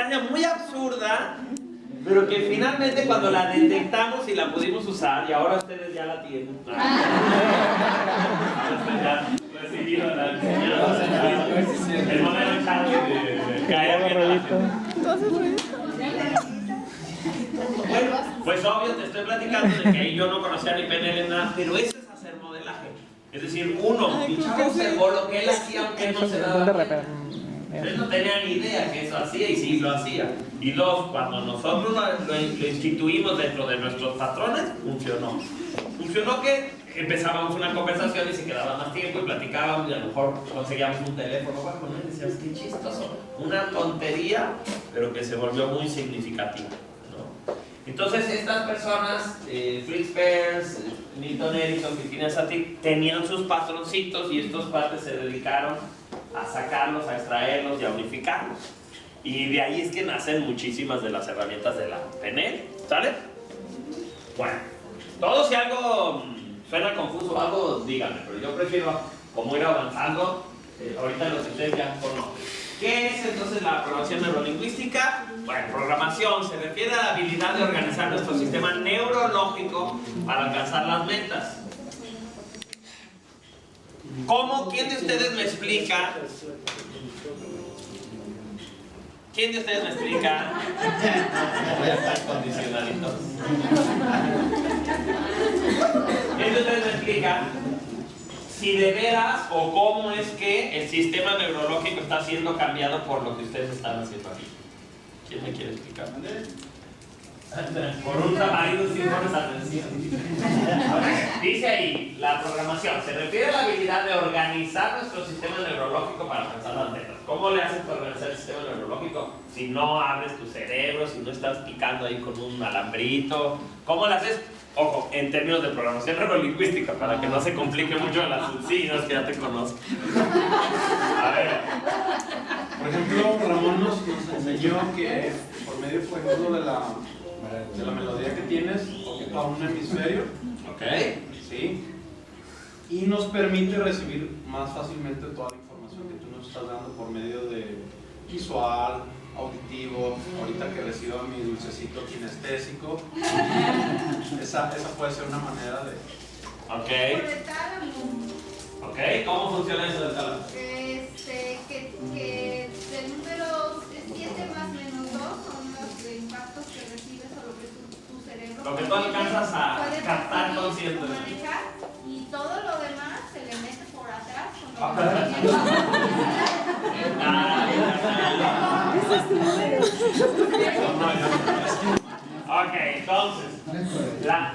extraña, muy absurda, pero que finalmente cuando la detectamos y la pudimos usar, y ahora ustedes ya la tienen. Ya recibido la enseñanza, el momento de caer en la... Bueno, pues obvio te estoy platicando de que yo no conocía ni PNL ni nada, pero eso es hacer modelaje. Es decir, uno, mi chavo observó lo que él hacía aunque él no se daba cuenta. Él no tenía ni idea que eso hacía y sí lo hacía. Y dos, cuando nosotros lo instituimos dentro de nuestros patrones, funcionó. Funcionó que empezábamos una conversación y se quedaba más tiempo y platicábamos y a lo mejor conseguíamos un teléfono. Bueno, y decías, qué chistoso. Una tontería, pero que se volvió muy significativa, ¿no? Entonces estas personas, Fritz Perls, Milton Erickson, Cristina Satir, tenían sus patroncitos y estos padres se dedicaron a sacarlos, a extraerlos y a unificarlos. Y de ahí es que nacen muchísimas de las herramientas de la PNL, ¿sale? Bueno, todo si algo suena confuso o algo, díganme, pero yo prefiero como ir avanzando, ahorita lo que ustedes ya conocen. ¿Qué es entonces la programación neurolingüística? Bueno, programación se refiere a la habilidad de organizar nuestro sistema neurológico para alcanzar las metas. ¿Cómo? ¿Quién de ustedes me explica? ¿Quién de ustedes me explica? Ya están condicionaditos. ¿Quién de ustedes me explica si de veras o cómo es que el sistema neurológico está siendo cambiado por lo que ustedes están haciendo aquí? ¿Quién me quiere explicar? Por un marido sin pones atención. Dice ahí, la programación se refiere a la habilidad de organizar nuestro sistema neurológico para alcanzar las metas. ¿Cómo le haces para organizar el sistema neurológico? Si no abres tu cerebro, si no estás picando ahí con un alambrito. ¿Cómo le haces? Ojo, en términos de programación neurolingüística, para que no se complique mucho el asunto. Sí, no, es que ya te conozco. A ver. Por ejemplo, Ramón nos enseñó que por medio, por ejemplo, de la melodía que tienes, ocupa un hemisferio. Ok. Sí. Y nos permite recibir más fácilmente toda la información que tú nos estás dando por medio de visual, auditivo, ahorita que reciba mi dulcecito kinestésico. Esa puede ser una manera de... Ok. Ok, ¿cómo funciona eso del tálamo? Que el número 7 más menos 2 son los impactos que recibes o lo que tu cerebro... Lo que tú alcanzas a captar consciente. Manejar, y todo lo demás se le mete por atrás. Ok, entonces,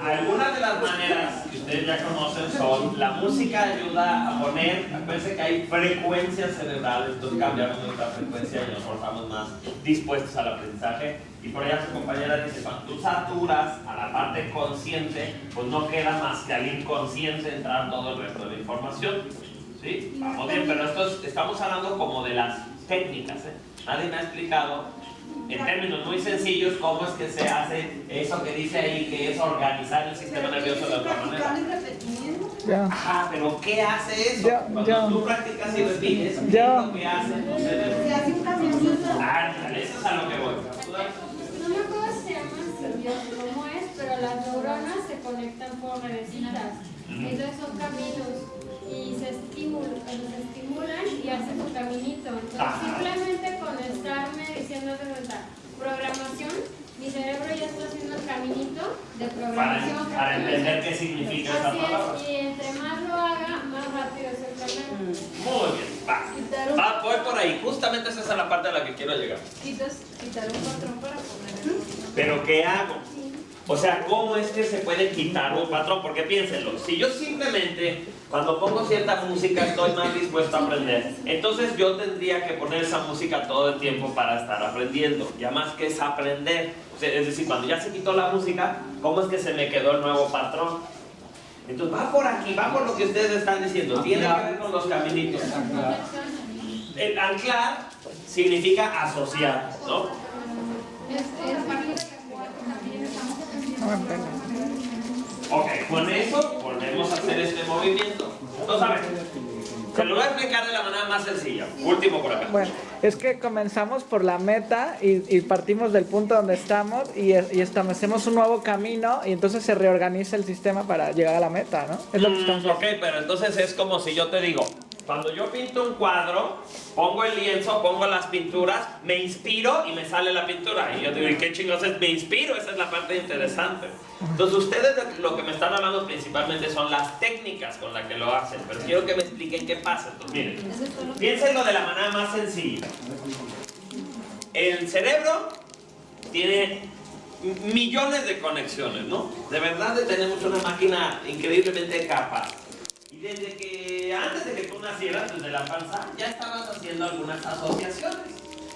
algunas de las maneras que ustedes ya conocen son: la música ayuda a poner, acuérdense que hay frecuencias cerebrales, entonces cambiamos nuestra frecuencia y nos volvamos más dispuestos al aprendizaje. Y por allá su compañera dice, cuando tú saturas a la parte consciente, pues no queda más que al inconsciente entrar todo el resto de la información. ¿Sí? Vamos bien, pero estamos hablando como de las técnicas, ¿eh? Nadie me ha explicado en términos muy sencillos cómo es que se hace eso que dice ahí, que es organizar el sistema nervioso de otra manera. Ajá, pero ¿qué hace eso? Cuando tú practicas y repites, ¿qué es lo que hace tu cerebro? Se hace un camioncito. Ándale, eso es a lo que voy. No me acuerdo si se llama simbiosis, cómo es, pero las neuronas se conectan por redecitas. Entonces son caminos y se estimulan, y hacen su caminito. Entonces simplemente con estarme diciendo de vuelta programación, mi cerebro ya está haciendo el caminito de programación. Para entender qué significa esa palabra. Así es, y entre más lo haga, más rápido es el camino. Muy bien, va, voy por ahí. Justamente esa es la parte a la que quiero llegar. Quitar un patrón para poner el... ¿Pero qué hago? O sea, ¿cómo es que se puede quitar un patrón? Porque piénsenlo, si yo simplemente cuando pongo cierta música estoy más dispuesto a aprender, entonces yo tendría que poner esa música todo el tiempo para estar aprendiendo. Ya más que es aprender, o sea, es decir, cuando ya se quitó la música, ¿cómo es que se me quedó el nuevo patrón? Entonces va por aquí, va por lo que ustedes están diciendo, tiene que ver con los caminitos. El anclar significa asociar, ¿no? Ok, con eso volvemos a hacer este movimiento. Entonces, a ver, Se lo voy a explicar de la manera más sencilla. Último por acá. Bueno, es que comenzamos por la meta y partimos del punto donde estamos y establecemos un nuevo camino y entonces se reorganiza el sistema para llegar a la meta, ¿no? Es lo que estamos Ok, pero entonces es como si yo te digo, cuando yo pinto un cuadro, pongo el lienzo, pongo las pinturas, me inspiro y me sale la pintura. Y yo te digo, ¿qué chingos es? Me inspiro, esa es la parte interesante. Entonces ustedes lo que me están hablando principalmente son las técnicas con las que lo hacen, pero quiero que me expliquen qué pasa. Entonces miren, piénsenlo de la manera más sencilla. El cerebro tiene millones de conexiones, ¿no? De verdad tenemos una máquina increíblemente capaz. Y desde que, antes de que tú nacieras, desde la panza, ya estabas haciendo algunas asociaciones.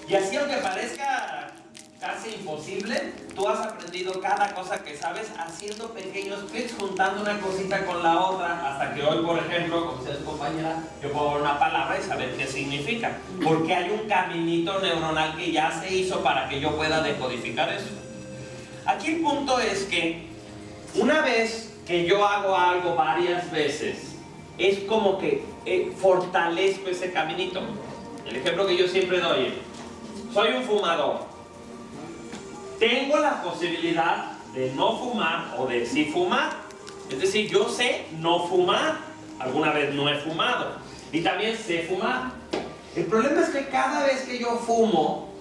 Y así, aunque parezca casi imposible, tú has aprendido cada cosa que sabes haciendo pequeños clics, juntando una cosita con la otra, hasta que hoy, por ejemplo, como usted es compañera, yo puedo ver una palabra y saber qué significa. Porque hay un caminito neuronal que ya se hizo para que yo pueda decodificar eso. Aquí el punto es que una vez que yo hago algo varias veces, es como que fortalezco ese caminito. El ejemplo que yo siempre doy es, soy un fumador. Tengo la posibilidad de no fumar o de sí fumar. Es decir, yo sé no fumar. Alguna vez no he fumado. Y también sé fumar. El problema es que cada vez que yo fumo,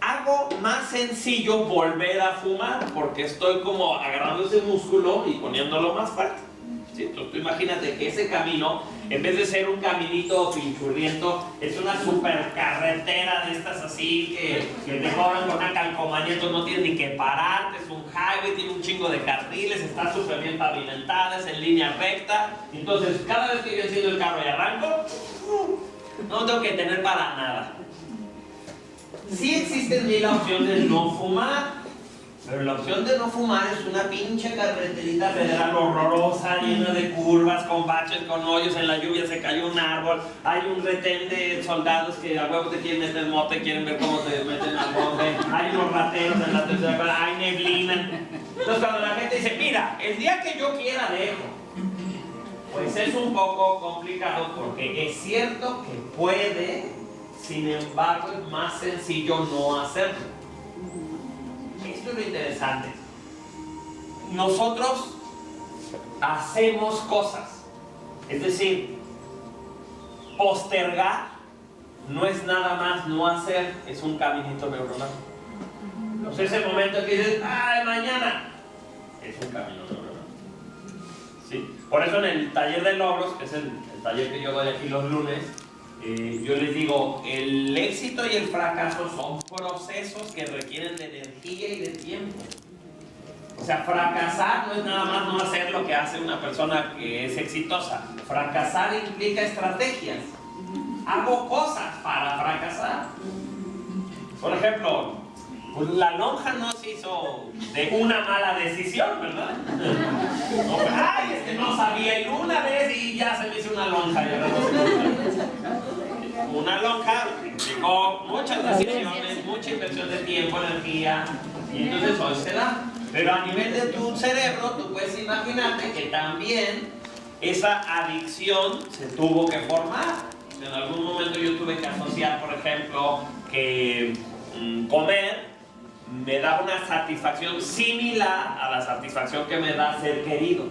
hago más sencillo volver a fumar, porque estoy como agarrando ese músculo y poniéndolo más fuerte. ¿Sí? Entonces tú imagínate que ese camino, en vez de ser un caminito pinchurriento, es una super carretera de estas así que te cobran con una calcomanía, entonces no tienes ni que pararte, es un highway, tiene un chingo de carriles, está súper bien pavimentada, es en línea recta. Entonces cada vez que yo enciendo el carro y arranco, no tengo que tener para nada. Sí existe en mí la opción de no fumar, pero la opción de no fumar es una pinche carreterita federal horrorosa, llena de curvas, con baches, con hoyos, en la lluvia se cayó un árbol, hay un retén de soldados que a huevo te quieren meter mote, quieren ver cómo te meten al bote, hay unos rateros en la tercera cuadra, hay neblina. Entonces cuando la gente dice, mira, el día que yo quiera dejo, pues es un poco complicado porque es cierto que puede, sin embargo es más sencillo no hacerlo. Esto es lo interesante. Nosotros hacemos cosas, es decir, postergar no es nada más no hacer, es un caminito neuronal. Entonces ese momento que dices, ¡ay, mañana! Es un camino neuronal. ¿Sí? Por eso en el taller de logros, que es el taller que yo doy aquí los lunes, yo les digo, el éxito y el fracaso son procesos que requieren de energía y de tiempo. O sea, fracasar no es nada más no hacer lo que hace una persona que es exitosa. Fracasar implica estrategias. Hago cosas para fracasar. Por ejemplo, pues la lonja no se hizo de una mala decisión, ¿verdad? No, ay, es que no sabía ir una vez y ya se me hizo una lonja. Y ahora no sé. Una lonja implicó muchas decisiones, mucha inversión de tiempo, energía, y entonces hoy se da. Pero a nivel de tu cerebro, tú puedes imaginarte que también esa adicción se tuvo que formar. En algún momento yo tuve que asociar, por ejemplo, que comer me da una satisfacción similar a la satisfacción que me da ser querido.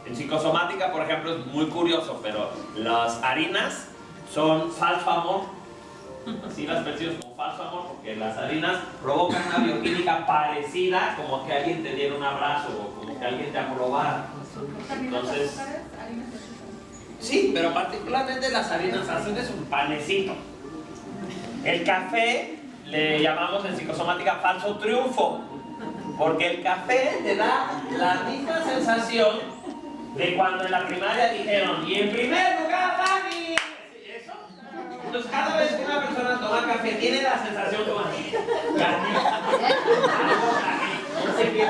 En psicosomática, por ejemplo, es muy curioso, pero las harinas son falso amor. Así las percibes como falso amor, porque las harinas provocan una bioquímica parecida como que alguien te diera un abrazo o como que alguien te aprobara. Entonces, sí, pero particularmente las harinas hacen es un panecito. El café le llamamos en psicosomática falso triunfo, porque el café te da la misma sensación de cuando en la primaria dijeron, y en primer lugar, Dani. ¿Eso? Entonces cada vez que una persona toma café tiene la sensación como gané. No sé qué,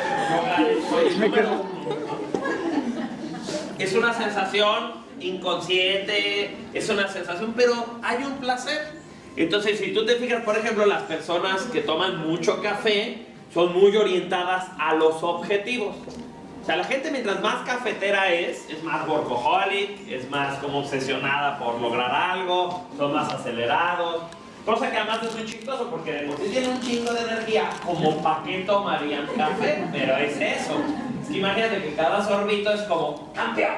es una sensación inconsciente, es una sensación, pero hay un placer. Entonces, si tú te fijas, por ejemplo, las personas que toman mucho café son muy orientadas a los objetivos. O sea, la gente mientras más cafetera es más workaholic, es más como obsesionada por lograr algo, son más acelerados. Cosa que además es muy chistoso porque de por sí tienen un chingo de energía, como para qué tomarían café, pero es eso. Es que imagínate que cada sorbito es como campeón,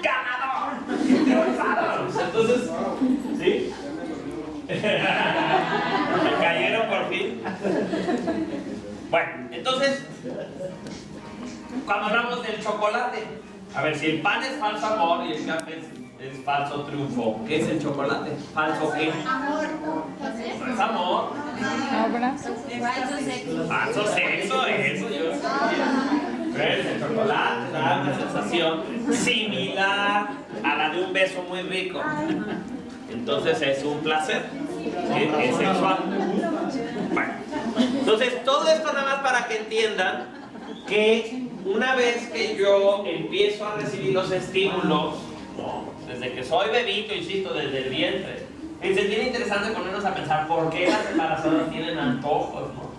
ganador, triunfador. Entonces, ¿sí? Me cayeron por fin. Bueno, entonces, cuando hablamos del chocolate, a ver, si el pan es falso amor y el café es falso triunfo, ¿qué es el chocolate? ¿Falso qué? Amor. No es amor. Falso sexo. Falso sexo, eso yo sabía. ¿Ves? El chocolate da una sensación similar a la de un beso muy rico. Entonces es un placer, es sexual. Bueno, entonces todo esto nada más para que entiendan que una vez que yo empiezo a recibir los estímulos, ¿no? Desde que soy bebito, insisto, desde el vientre, es bien interesante ponernos a pensar por qué las embarazadas tienen antojos, ¿no?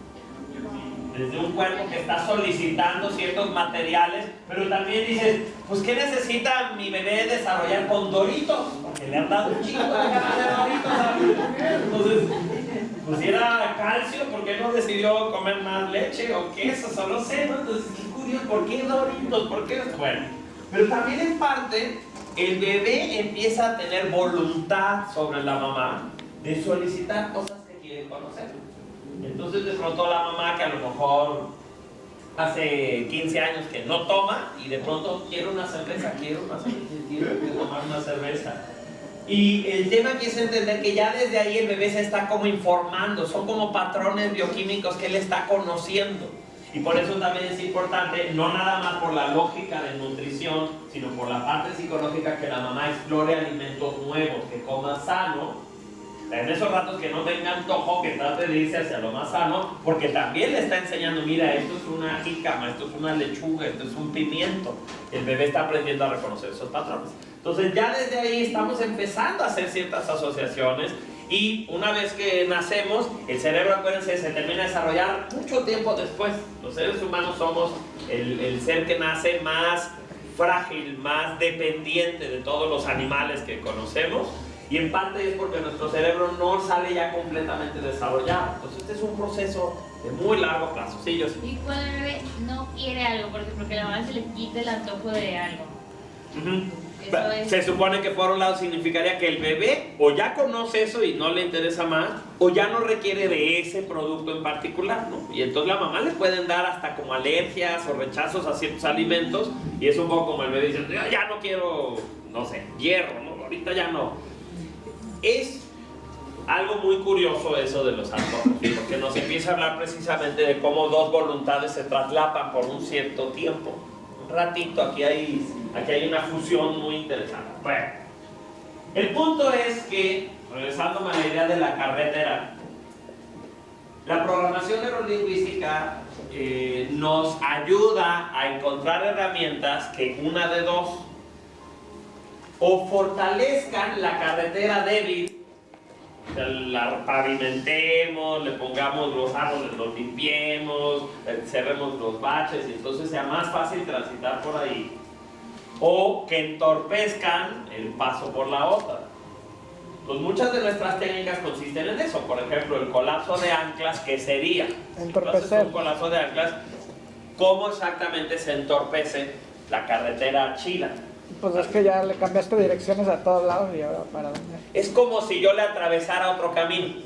Desde un cuerpo que está solicitando ciertos materiales, pero también dices, pues ¿qué necesita mi bebé desarrollar con Doritos? Porque le han dado un chingo de ganas de Doritos a mi mujer. Entonces, pues si era calcio, ¿por qué no decidió comer más leche o queso? Solo sé, ¿no? Entonces, qué curioso, ¿por qué Doritos? ¿Por qué? Bueno, pero también en parte, el bebé empieza a tener voluntad sobre la mamá de solicitar cosas que quiere conocer. Entonces de pronto la mamá que a lo mejor hace 15 años que no toma y de pronto quiero una cerveza, quiero tomar una cerveza. Y el tema aquí es entender que ya desde ahí el bebé se está como informando, son como patrones bioquímicos que él está conociendo. Y por eso también es importante, no nada más por la lógica de nutrición, sino por la parte psicológica, que la mamá explore alimentos nuevos, que coma sano. En esos ratos que no tenga antojo, que trate de irse hacia lo más sano, porque también le está enseñando, mira, esto es una jícama, esto es una lechuga, esto es un pimiento. El bebé está aprendiendo a reconocer esos patrones. Entonces ya desde ahí estamos empezando a hacer ciertas asociaciones y una vez que nacemos, el cerebro, acuérdense, se termina de desarrollar mucho tiempo después. Los seres humanos somos el ser que nace más frágil, más dependiente de todos los animales que conocemos. Y en parte es porque nuestro cerebro no sale ya completamente desarrollado. Entonces este es un proceso de muy largo plazo. Sí, yo sí. Y cuando el bebé no quiere algo, porque la mamá se le quita el antojo de algo. Se supone que por un lado significaría que el bebé o ya conoce eso y no le interesa más, o ya no requiere de ese producto en particular, ¿no? Y entonces la mamá le pueden dar hasta como alergias o rechazos a ciertos alimentos, y es un poco como el bebé diciendo, ya no quiero, no sé, hierro, ¿no? Ahorita ya no. Es algo muy curioso eso de los antojos, porque nos empieza a hablar precisamente de cómo dos voluntades se traslapan por un cierto tiempo. Un ratito, aquí hay una fusión muy interesante. Bueno, el punto es que, regresando a la idea de la carretera, la programación neurolingüística nos ayuda a encontrar herramientas que una de dos, o fortalezcan la carretera débil, la pavimentemos, le pongamos los árboles, los limpiemos, cerremos los baches y entonces sea más fácil transitar por ahí, o que entorpezcan el paso por la otra. Pues muchas de nuestras técnicas consisten en eso. Por ejemplo, el colapso de anclas, ¿qué sería? Entonces, un colapso de anclas, ¿cómo exactamente se entorpece la carretera chila? Pues es que ya le cambiaste direcciones a todos lados y ahora para dónde. Es como si yo le atravesara otro camino.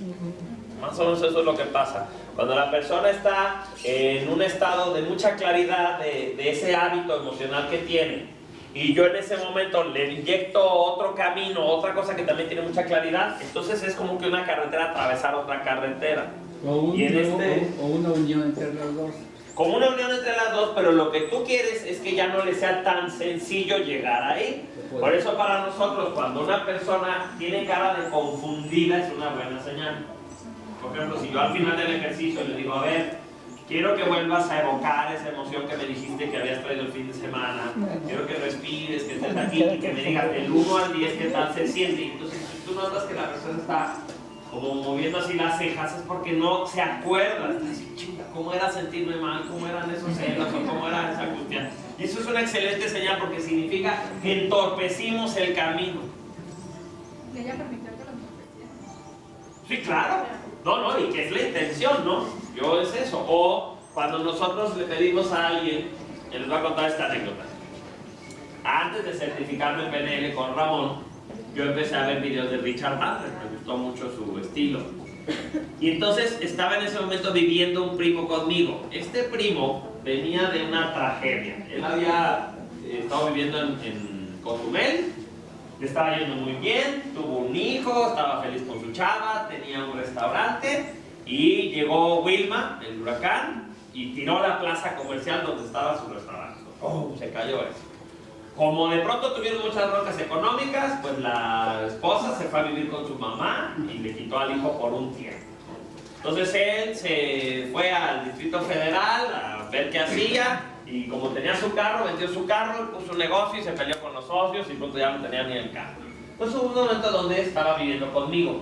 Más o menos eso es lo que pasa. Cuando la persona está en un estado de mucha claridad de ese hábito emocional que tiene, y yo en ese momento le inyecto otro camino, otra cosa que también tiene mucha claridad, entonces es como que una carretera atravesar otra carretera. O una unión entre las dos. Como una unión entre las dos, pero lo que tú quieres es que ya no le sea tan sencillo llegar ahí. Por eso para nosotros, cuando una persona tiene cara de confundida, es una buena señal. Por ejemplo, si yo al final del ejercicio le digo, a ver, quiero que vuelvas a evocar esa emoción que me dijiste que habías traído el fin de semana, quiero que respires, que estés aquí y que me digas del 1 al 10 qué tal se siente. Y entonces tú notas que la persona está como moviendo así las cejas, es porque no se acuerda. Está así, chinga, ¿cómo era sentirme mal? ¿Cómo eran esos celos? ¿O cómo era esa angustia? Y eso es una excelente señal porque significa que entorpecimos el camino. ¿Y ella permitió que lo entorpeciera? Sí, claro. No, y que es la intención, ¿no? Yo es eso. O cuando nosotros le pedimos a alguien, y les voy a contar esta anécdota. Antes de certificarme en PNL con Ramón, yo empecé a ver videos de Richard Bandler, me gustó mucho su estilo. Y entonces estaba en ese momento viviendo un primo conmigo. Este primo venía de una tragedia. Él había estado viviendo en Cozumel, le estaba yendo muy bien, tuvo un hijo, estaba feliz con su chava, tenía un restaurante y llegó Wilma, el huracán, y tiró la plaza comercial donde estaba su restaurante. ¡Oh! Se cayó eso. Como de pronto tuvieron muchas broncas económicas, pues la esposa se fue a vivir con su mamá y le quitó al hijo por un tiempo. Entonces él se fue al Distrito Federal a ver qué hacía y como tenía su carro, vendió su carro, puso un negocio y se peleó con los socios y pronto ya no tenía ni el carro. Entonces hubo un momento donde estaba viviendo conmigo,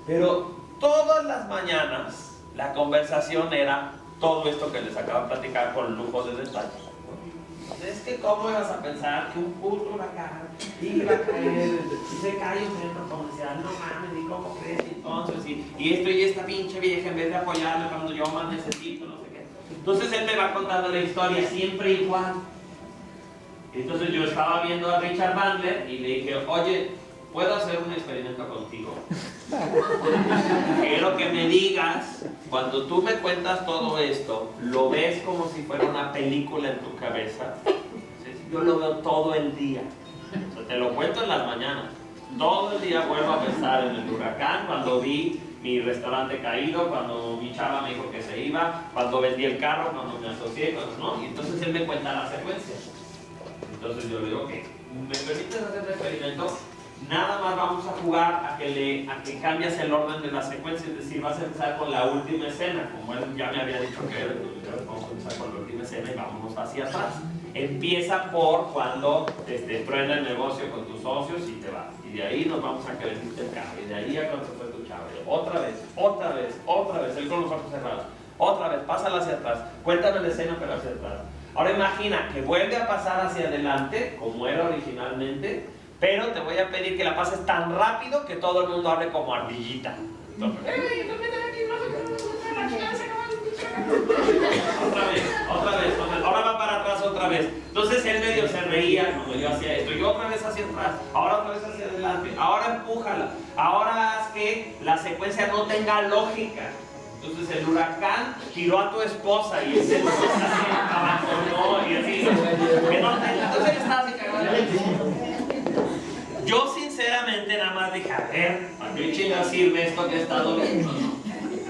pero todas las mañanas la conversación era todo esto que les acabo de platicar con lujo de detalle. Es que cómo ibas a pensar que un puto huracán iba a caer y se cae un centro comercial, no mames, ¿y cómo crees entonces? Y esto y esta pinche vieja en vez de apoyarme cuando yo más necesito, no sé qué. Entonces él me va contando la historia siempre igual. Entonces yo estaba viendo a Richard Bandler y le dije, oye, ¿puedo hacer un experimento contigo? Quiero que me digas, cuando tú me cuentas todo esto, ¿lo ves como si fuera una película en tu cabeza? Yo lo veo todo el día. O sea, te lo cuento en las mañanas. Todo el día vuelvo a pensar en el huracán, cuando vi mi restaurante caído, cuando mi chava me dijo que se iba, cuando vendí el carro, cuando me asocié, cuando no. Y entonces él me cuenta la secuencia. Entonces yo le digo, ok, ¿me permites hacer el experimento? Nada más vamos a jugar a que cambias el orden de la secuencia, es decir, vas a empezar con la última escena, como él ya me había dicho que era, vamos a empezar con la última escena y vámonos hacia atrás. Empieza por cuando truena el negocio con tus socios y te vas. Y de ahí nos vamos a que vendiste el carro. Y de ahí a cuando se fue tu chavo. Otra vez, él con los ojos cerrados. Otra vez, pásala hacia atrás. Cuéntame la escena, pero hacia atrás. Ahora imagina que vuelve a pasar hacia adelante, como era originalmente, pero te voy a pedir que la pases tan rápido que todo el mundo hable como ardillita. Entonces, otra vez, ahora va para atrás otra vez. Entonces él medio se reía cuando yo hacía esto, yo otra vez hacia atrás, ahora otra vez hacia adelante, ahora empújala, ahora haz que la secuencia no tenga lógica. Entonces el huracán tiró a tu esposa y ese abandonó y así. Entonces él estaba así cagado. Yo sinceramente nada más dije, a ver, ¿para qué chingas sirve esto que he estado viendo?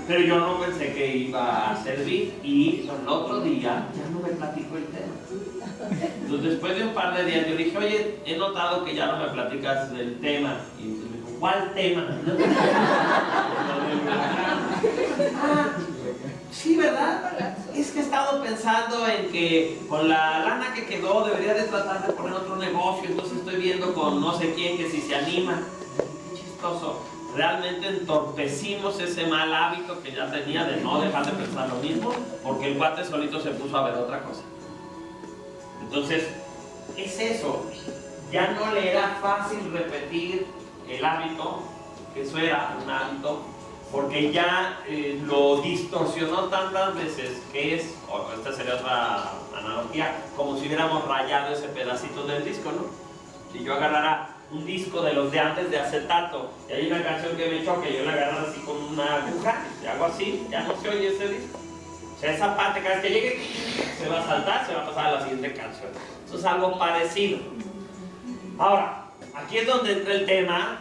Pero yo no pensé que iba a servir y el otro día ya no me platicó el tema. Entonces después de un par de días yo dije, oye, he notado que ya no me platicas del tema. Y me dijo, ¿cuál tema? Sí, ¿verdad? Es que he estado pensando en que con la lana que quedó debería de tratar de poner otro negocio, entonces estoy viendo con no sé quién que si se anima. Qué chistoso. Realmente entorpecimos ese mal hábito que ya tenía de no dejar de pensar lo mismo, porque el cuate solito se puso a ver otra cosa. Entonces, es eso. Ya no le era fácil repetir el hábito, que eso era un hábito, porque ya lo distorsionó tantas veces que es, esta sería otra analogía, como si hubiéramos rayado ese pedacito del disco, ¿no? Si yo agarrara un disco de los de antes de acetato y hay una canción que me choque, yo la agarro así con una aguja y hago así, ya no se oye ese disco. O sea, esa parte cada vez que llegue se va a saltar, se va a pasar a la siguiente canción. Eso es algo parecido. Ahora, aquí es donde entra el tema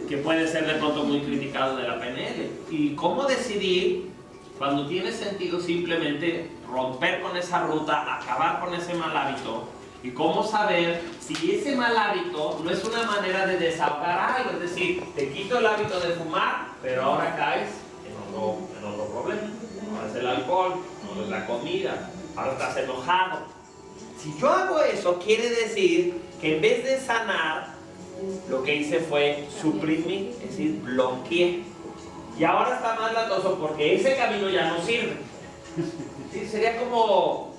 que puede ser de pronto muy criticado de la PNL. Y cómo decidir cuando tiene sentido simplemente romper con esa ruta, acabar con ese mal hábito, y cómo saber si ese mal hábito no es una manera de desahogar algo, es decir, te quito el hábito de fumar, pero ahora caes en otro problema. Ahora es el alcohol, no es la comida, ahora estás enojado. Si yo hago eso, quiere decir que en vez de sanar, lo que hice fue suprimir, es decir, bloqueé. y ahora está más latoso porque ese camino ya no sirve. Sí, sería como...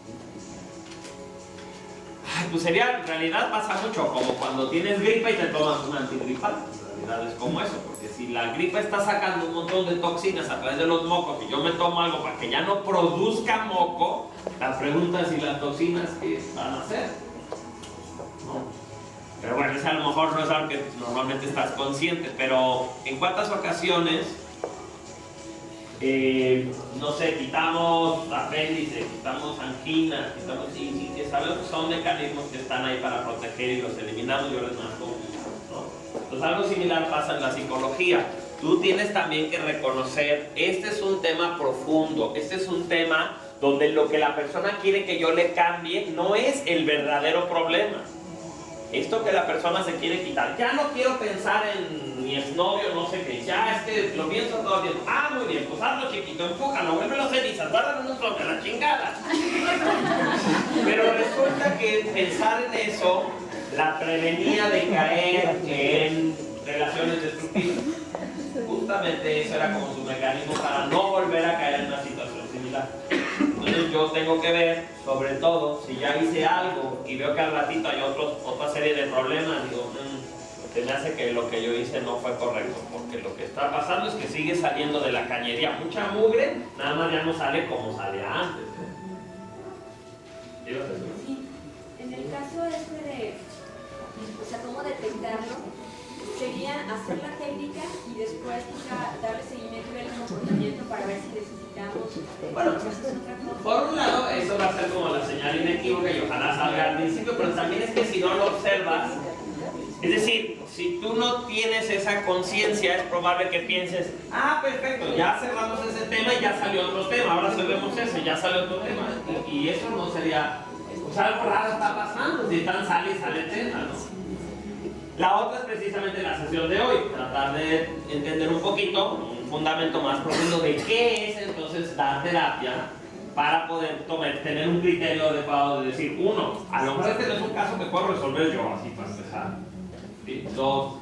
Ay, pues sería, en realidad pasa mucho, como cuando tienes gripa y te tomas un antigripal. En realidad es como eso, porque si la gripa está sacando un montón de toxinas a través de los mocos y yo me tomo algo para que ya no produzca moco, la pregunta es si las toxinas ¿qué van a hacer? ¿No? Pero bueno, eso a lo mejor no es algo que normalmente estás consciente, pero en cuántas ocasiones, no sé, quitamos apéndice, quitamos angina, quitamos sinusitis, ¿sabes? Son mecanismos que están ahí para proteger y los eliminamos y ahora es más común, ¿no? Entonces algo similar pasa en la psicología. Tú tienes también que reconocer, este es un tema profundo, este es un tema donde lo que la persona quiere que yo le cambie no es el verdadero problema. Esto que la persona se quiere quitar. Ya no quiero pensar en mi exnovio, no sé qué. Ya es que lo pienso todo el tiempo. Ah, muy bien, pues hazlo chiquito, empújalo, vuélvelo cenizas, guárdalo en un sobre, la chingada. Pero resulta que pensar en eso la prevenía de caer en relaciones destructivas. Justamente eso era como su mecanismo para no volver a caer en una situación similar. Entonces yo tengo que ver, sobre todo, si ya hice algo y veo que al ratito hay otra serie de problemas, digo, se me hace que lo que yo hice no fue correcto, porque lo que está pasando es que sigue saliendo de la cañería mucha mugre, nada más ya no sale como salía antes. Sí, en el caso de, o sea, cómo detectarlo, sería hacer la técnica y después darle seguimiento y ver el comportamiento para ver si necesitamos por un lado, eso va a ser como la señal inequívoca y ojalá salga al principio, pero también es que si no lo observas, es decir, si tú no tienes esa conciencia, es probable que pienses, ah, perfecto, ya cerramos ese tema y ya salió otro tema, ahora sabemos ese, ya salió otro tema, y eso no sería, o sea, algo raro está pasando, si tan sale y sale tema, ¿no? La otra es precisamente la sesión de hoy, tratar de entender un poquito, un fundamento más profundo de qué es entonces dar terapia para poder tener un criterio adecuado de decir, uno, a lo mejor este no es un caso que puedo resolver yo, así para empezar. ¿Sí? Dos,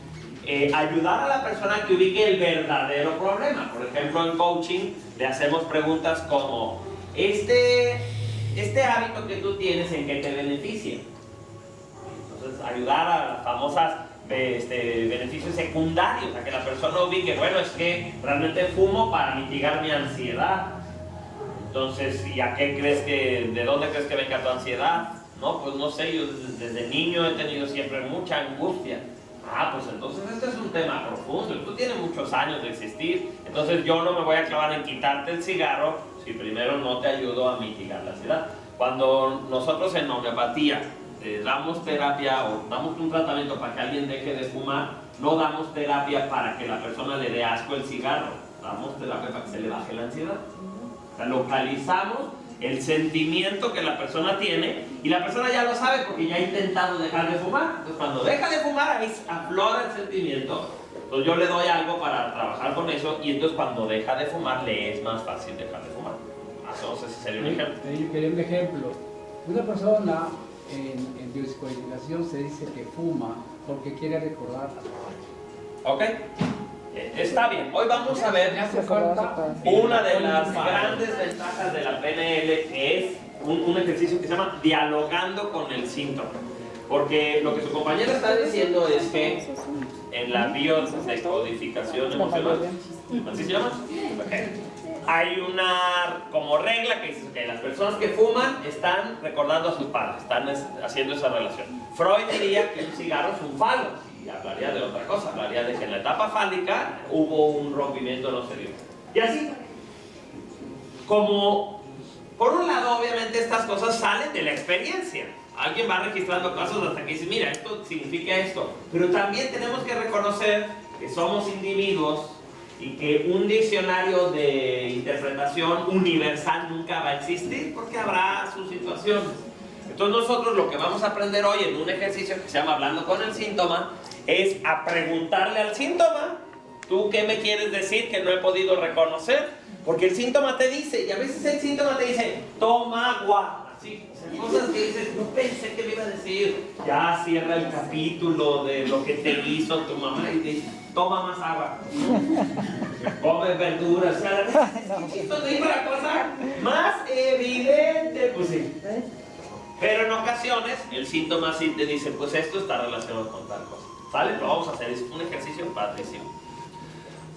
ayudar a la persona a que ubique el verdadero problema. Por ejemplo, en coaching le hacemos preguntas como, este hábito que tú tienes, ¿en qué te beneficia? Entonces, ayudar a las famosas beneficios secundarios, a que la persona ubique, bueno, es que realmente fumo para mitigar mi ansiedad. Entonces, ¿y a qué crees de dónde crees que venga tu ansiedad? No, pues no sé, yo desde niño he tenido siempre mucha angustia. Ah, pues entonces este es un tema profundo, tú tienes muchos años de existir, entonces yo no me voy a clavar en quitarte el cigarro si primero no te ayudo a mitigar la ansiedad. Cuando nosotros en homeopatía damos terapia o damos un tratamiento para que alguien deje de fumar, no damos terapia para que la persona le dé asco el cigarro, damos terapia para que se le baje la ansiedad. O sea, localizamos el sentimiento que la persona tiene y la persona ya lo sabe porque ya ha intentado dejar de fumar. Entonces cuando deja de fumar, ahí aflora el sentimiento. Entonces yo le doy algo para trabajar con eso y entonces cuando deja de fumar le es más fácil dejar de fumar. Entonces ese sería un ejemplo. Yo quería un ejemplo. Una persona en biopsicodificación se dice que fuma porque quiere recordar a su padre. ¿Ok? Está bien. Hoy vamos a ver una de las grandes ventajas de la PNL, que es un ejercicio que se llama dialogando con el síntoma. Porque lo que su compañera está diciendo es que en la biodescodificación emocional, ¿así se llama? Okay. Hay una como regla que dice que las personas que fuman están recordando a sus padres, están haciendo esa relación. Freud diría que un cigarro es un falo. Y hablaría de otra cosa, hablaría de que en la etapa fálica hubo un rompimiento en los cerebros. Y así, como por un lado obviamente estas cosas salen de la experiencia. Alguien va registrando casos hasta que dice, mira, esto significa esto. Pero también tenemos que reconocer que somos individuos y que un diccionario de interpretación universal nunca va a existir porque habrá sus situaciones. Entonces nosotros lo que vamos a aprender hoy en un ejercicio que se llama Hablando con el Síntoma es a preguntarle al síntoma, ¿tú qué me quieres decir que no he podido reconocer? Porque el síntoma te dice, y a veces el síntoma te dice, toma agua, así, cosas que dices, no pensé que me iba a decir, ya cierra el capítulo de lo que te hizo tu mamá y te dice, toma más agua. come verduras, o sea, esto te digo la cosa más evidente, pues sí. Pero en ocasiones el síntoma sí te dice, pues esto está relacionado con tal cosa. ¿Vale? Lo vamos a hacer, es un ejercicio padrísimo.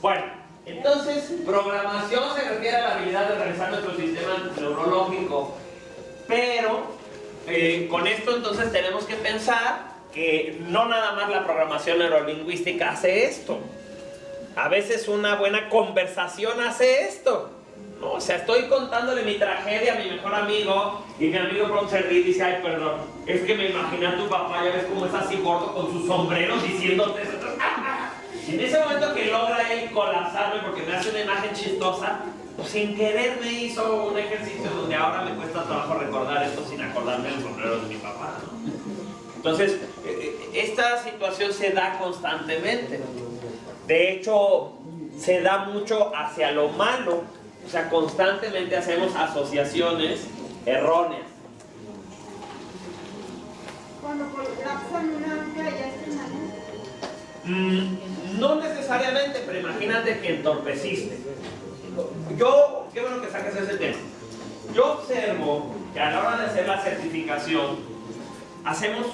Bueno, entonces, programación se refiere a la habilidad de realizar nuestro sistema neurológico, pero con esto entonces tenemos que pensar que no nada más la programación neurolingüística hace esto. A veces una buena conversación hace esto. No, o sea, estoy contándole mi tragedia a mi mejor amigo y mi amigo pronto se ríe y dice, ay, perdón, es que me imaginé a tu papá, ya ves cómo es así gordo con sus sombreros diciéndote eso. Y en ese momento que logra él colapsarme porque me hace una imagen chistosa, pues sin querer me hizo un ejercicio donde ahora me cuesta trabajo recordar esto sin acordarme del sombrero de mi papá, ¿no? Entonces, esta situación se da constantemente. De hecho, se da mucho hacia lo malo. O sea, constantemente hacemos asociaciones erróneas. Cuando colapsan una ancla ya está mal. No necesariamente, pero imagínate que entorpeciste. Yo, qué bueno que saques ese tema. Yo observo que a la hora de hacer la certificación, hacemos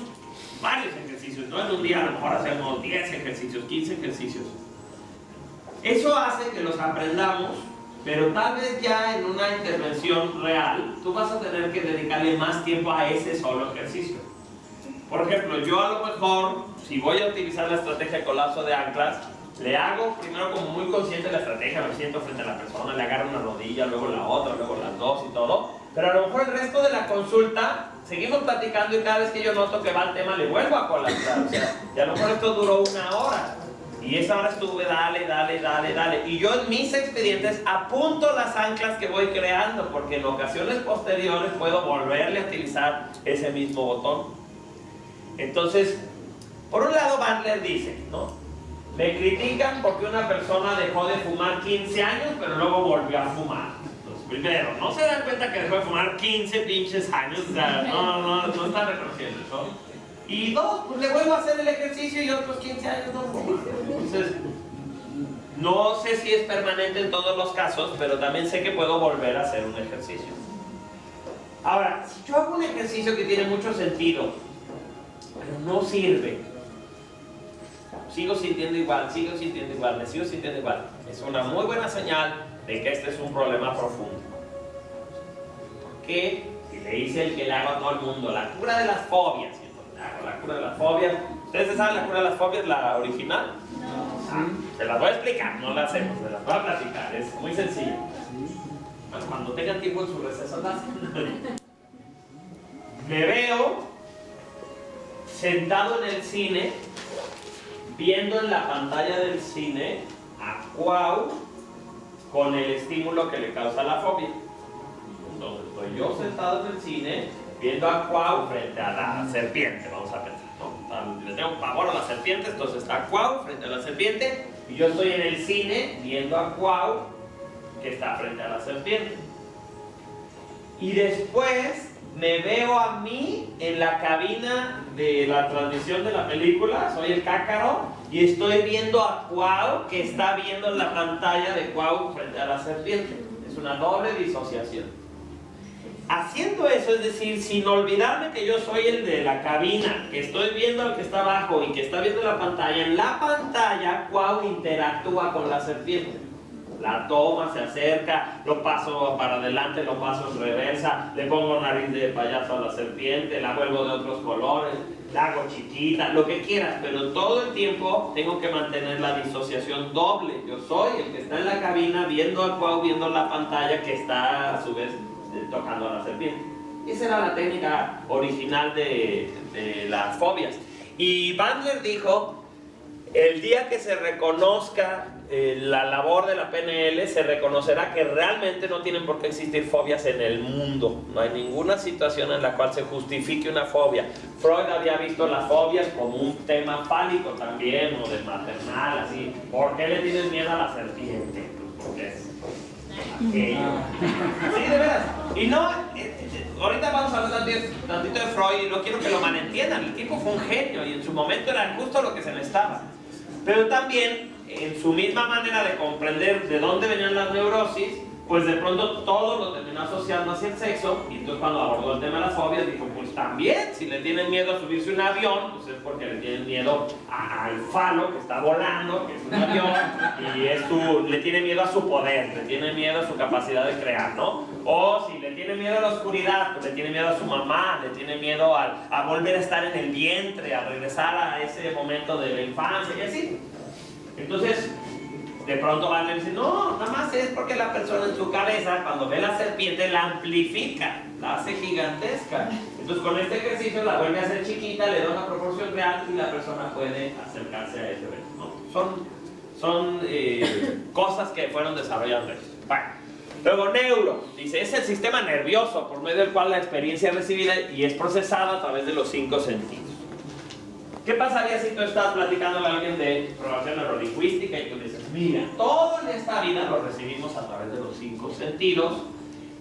varios ejercicios, ¿no? En un día a lo mejor hacemos 10 ejercicios, 15 ejercicios. Eso hace que los aprendamos, pero tal vez ya en una intervención real, tú vas a tener que dedicarle más tiempo a ese solo ejercicio. Por ejemplo, yo a lo mejor, si voy a utilizar la estrategia de colapso de anclas, le hago primero como muy consciente de la estrategia, me siento frente a la persona, le agarro una rodilla, luego la otra, luego las dos y todo. Pero a lo mejor el resto de la consulta, seguimos platicando y cada vez que yo noto que va el tema, le vuelvo a colapsar. O sea, y a lo mejor esto duró 1 hora. Y esa hora estuve dale. Y yo en mis expedientes apunto las anclas que voy creando, porque en ocasiones posteriores puedo volverle a utilizar ese mismo botón. Entonces, por un lado Bandler dice, ¿no? Me critican porque una persona dejó de fumar 15 años, pero luego volvió a fumar. Entonces, primero, no se dan cuenta que dejó de fumar 15 pinches años, o sea, no están reconociendo eso. Y 2, pues le vuelvo a hacer el ejercicio y otros 15 años no fumo. Entonces, no sé si es permanente en todos los casos, pero también sé que puedo volver a hacer un ejercicio. Ahora, si yo hago un ejercicio que tiene mucho sentido, pero no sirve, sigo sintiendo igual, me sigo sintiendo igual, es una muy buena señal de que este es un problema profundo. Porque si le hice el que le hago a todo el mundo, la cura de las fobias, la cura de las fobias. ¿Ustedes saben la cura de las fobias, la original? No. Se las voy a explicar, no la hacemos, se las voy a platicar, es muy sencillo. Bueno, cuando tengan tiempo en su receso, me veo sentado en el cine, viendo en la pantalla del cine a Cuau con el estímulo que le causa la fobia. Entonces estoy yo sentado en el cine viendo a Cuau frente a la serpiente, vamos a pensar, ¿no? Le tengo pavor a la serpiente, entonces está Cuau frente a la serpiente y yo estoy en el cine viendo a Cuau que está frente a la serpiente. Y después me veo a mí en la cabina de la transmisión de la película, soy el cácaro, y estoy viendo a Cuau que está viendo en la pantalla de Cuau frente a la serpiente. Es una doble disociación. Haciendo eso, es decir, sin olvidarme que yo soy el de la cabina, que estoy viendo al que está abajo y que está viendo la pantalla, en la pantalla Cuau interactúa con la serpiente. La toma, se acerca, lo paso para adelante, lo paso en reversa, le pongo nariz de payaso a la serpiente, la vuelvo de otros colores, la hago chiquita, lo que quieras, pero todo el tiempo tengo que mantener la disociación doble. Yo soy el que está en la cabina viendo a Cuau, viendo la pantalla que está a su vez tocando a la serpiente. Esa era la técnica original de las fobias. Y Bandler dijo, el día que se reconozca la labor de la PNL, se reconocerá que realmente no tienen por qué existir fobias en el mundo. No hay ninguna situación en la cual se justifique una fobia. Freud había visto las fobias como un tema fálico también, o de maternal, así. ¿Por qué le tienes miedo a la serpiente? Porque es aquello. Sí, de veras. Y no, ahorita vamos a hablar tantito de Freud y no quiero que lo malentiendan. El tipo fue un genio y en su momento era justo lo que se necesitaba. Pero también en su misma manera de comprender de dónde venían las neurosis, pues de pronto todo lo terminó asociando hacia el sexo, y entonces cuando abordó el tema de las fobias dijo, pues también, si le tienen miedo a subirse a un avión, pues es porque le tienen miedo al falo que está volando, que es un avión, y le tiene miedo a su poder, le tiene miedo a su capacidad de crear, ¿no? O si le tiene miedo a la oscuridad, pues le tiene miedo a su mamá, le tiene miedo a volver a estar en el vientre, a regresar a ese momento de la infancia, y así. Entonces, de pronto van a decir, no, nada más es porque la persona en su cabeza, cuando ve la serpiente, la amplifica, la hace gigantesca. Entonces, con este ejercicio la vuelve a hacer chiquita, le da una proporción real y la persona puede acercarse a ese evento, ¿no? Son cosas que fueron desarrolladas. Bueno. Luego, neuro, dice, es el sistema nervioso por medio del cual la experiencia es recibida y es procesada a través de los 5 sentidos. ¿Qué pasaría si tú estás platicando a alguien de programación neurolingüística y tú le dices, mira, todo en esta vida lo recibimos a través de los 5 sentidos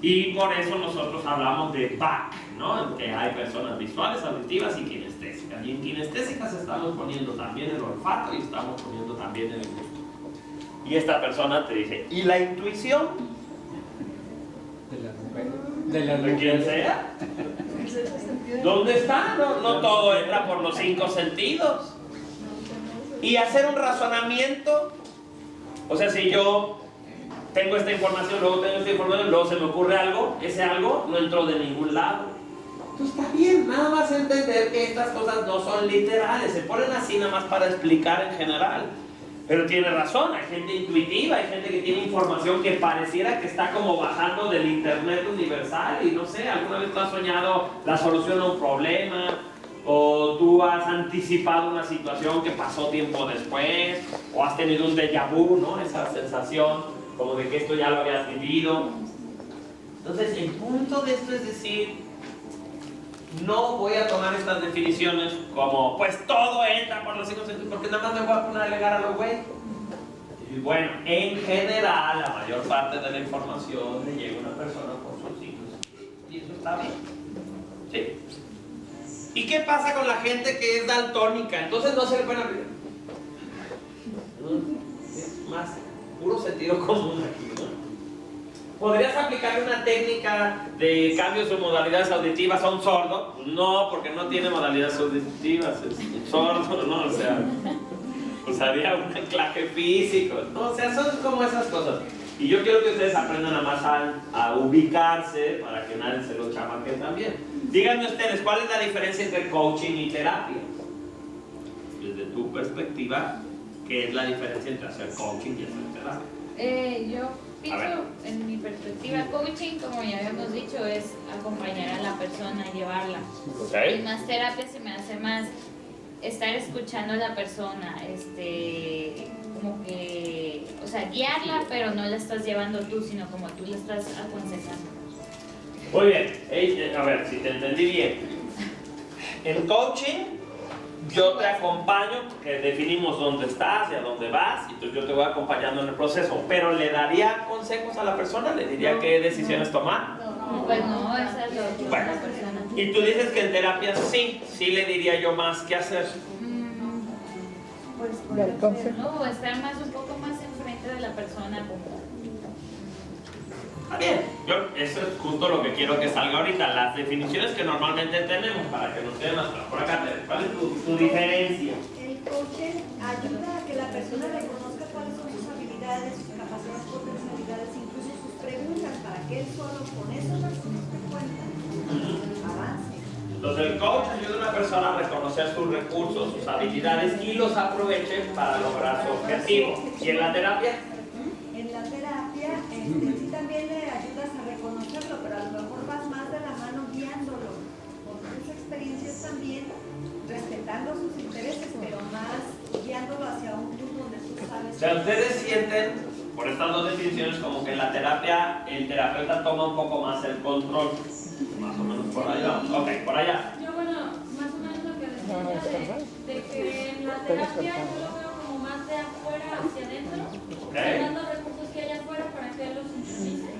y por eso nosotros hablamos de BAC, ¿no? En que hay personas visuales, auditivas y kinestésicas. Y en kinestésicas estamos poniendo también el olfato y estamos poniendo también el gusto. Y esta persona te dice, ¿y la intuición? ¿De quien sea? ¿Dónde está? No todo entra por los 5 sentidos. Y hacer un razonamiento, o sea, si yo tengo esta información, luego tengo esta información, luego se me ocurre algo, ese algo no entró de ningún lado. Entonces está bien, nada más entender que estas cosas no son literales, se ponen así nada más para explicar en general. Pero tiene razón, hay gente intuitiva, hay gente que tiene información que pareciera que está como bajando del internet universal y no sé, alguna vez tú has soñado la solución a un problema o tú has anticipado una situación que pasó tiempo después o has tenido un déjà vu, ¿no? Esa sensación como de que esto ya lo habías vivido. Entonces el punto de esto es decir, no voy a tomar estas definiciones como, pues todo entra por los 5 sentidos, porque nada más me voy a poner a alegar a los güey. Y bueno, en general, la mayor parte de la información le llega a una persona por sus 5 sentidos. Y eso está bien. ¿Sí? ¿Y qué pasa con la gente que es daltónica? Entonces no se le puede abrir. Es más puro sentido común aquí, ¿no? ¿Podrías aplicar una técnica de cambios de modalidades auditivas a un sordo? No, porque no tiene modalidades auditivas, es un sordo, ¿no? O sea, usaría un anclaje físico, ¿no? O sea, son como esas cosas. Y yo quiero que ustedes aprendan a más a ubicarse para que nadie se los chamaque también. Díganme ustedes, ¿cuál es la diferencia entre coaching y terapia? Desde tu perspectiva, ¿qué es la diferencia entre hacer coaching y hacer terapia? Yo pienso, en mi perspectiva, coaching, como ya habíamos dicho, es acompañar a la persona, llevarla. Okay. Y más terapia se me hace más estar escuchando a la persona, como que, o sea, guiarla, pero no la estás llevando tú, sino como tú la estás aconsejando. Muy bien, a ver si te entendí bien. En coaching, yo te acompaño, porque definimos dónde estás y a dónde vas, y entonces yo te voy acompañando en el proceso, pero ¿le daría consejos a la persona? ¿Le diría qué decisiones tomar? Pues no, esa es lo que bueno, la persona. Y tú dices que en terapia sí le diría yo más qué hacer. Pues puede ser, ¿no? O estar más un poco más enfrente de la persona como... Está bien, eso es justo lo que quiero que salga ahorita, las definiciones que normalmente tenemos para que nos queden más claras. Por acá, ¿cuál es tu diferencia? El coaching ayuda a que la persona reconozca cuáles son sus habilidades, sus capacidades, potencialidades, incluso sus preguntas, para que él solo con esos recursos que cuenta avance. Entonces el coach ayuda a una persona a reconocer sus recursos, sus habilidades y los aproveche para lograr su objetivo. ¿Y en la terapia? En la terapia, sí también le ayudas a reconocerlo, pero a lo mejor vas más de la mano guiándolo con tus experiencias también, respetando sus intereses, pero más guiándolo hacia un punto donde tú sabes. O sea, ustedes sienten, por estas dos definiciones, como que en la terapia el terapeuta toma un poco más el control. Más o menos por allá. Ok, por allá. Yo, bueno, más o menos lo que decía de que en la terapia yo lo veo como más de afuera hacia adentro, dando recursos que hay afuera para que él los sintonice.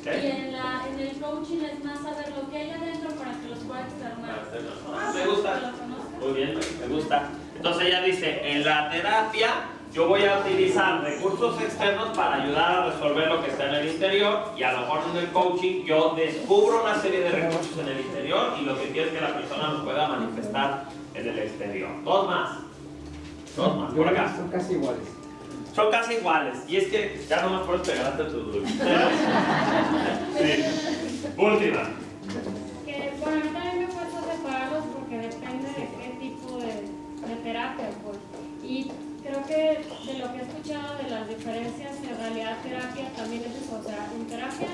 Y en el coaching es más saber lo que hay adentro para que los pueda externar. Me gusta. Muy bien, me gusta. Entonces ella dice, en la terapia yo voy a utilizar recursos externos para ayudar a resolver lo que está en el interior, y a lo mejor en el coaching yo descubro una serie de recursos en el interior y lo que quiero es que la persona los pueda manifestar en el exterior. Dos más, por acá. Son casi iguales. Son casi iguales, y es que ya no me puedes pegarte a tu dulce. Sí. Última. Que bueno, a mí también me cuesta separarlos porque depende de qué tipo de terapia, pues. Y creo que de lo que he escuchado de las diferencias, en realidad terapia también es eso. O sea, en terapia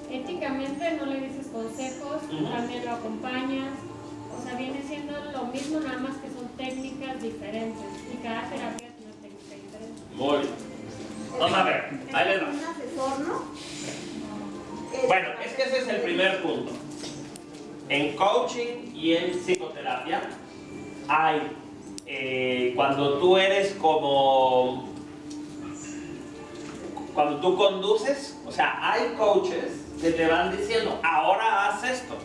éticamente no le dices consejos, también lo acompañas. O sea, viene siendo lo mismo, nada más que son técnicas diferentes. Y cada terapia es una técnica diferente. Muy bien. Vamos a ver, ahí les va. Un asesor, ¿no? Bueno, es que ese es el primer punto. En coaching y en psicoterapia hay, cuando tú eres como, cuando tú conduces, o sea, hay coaches que te van diciendo, ahora haz esto,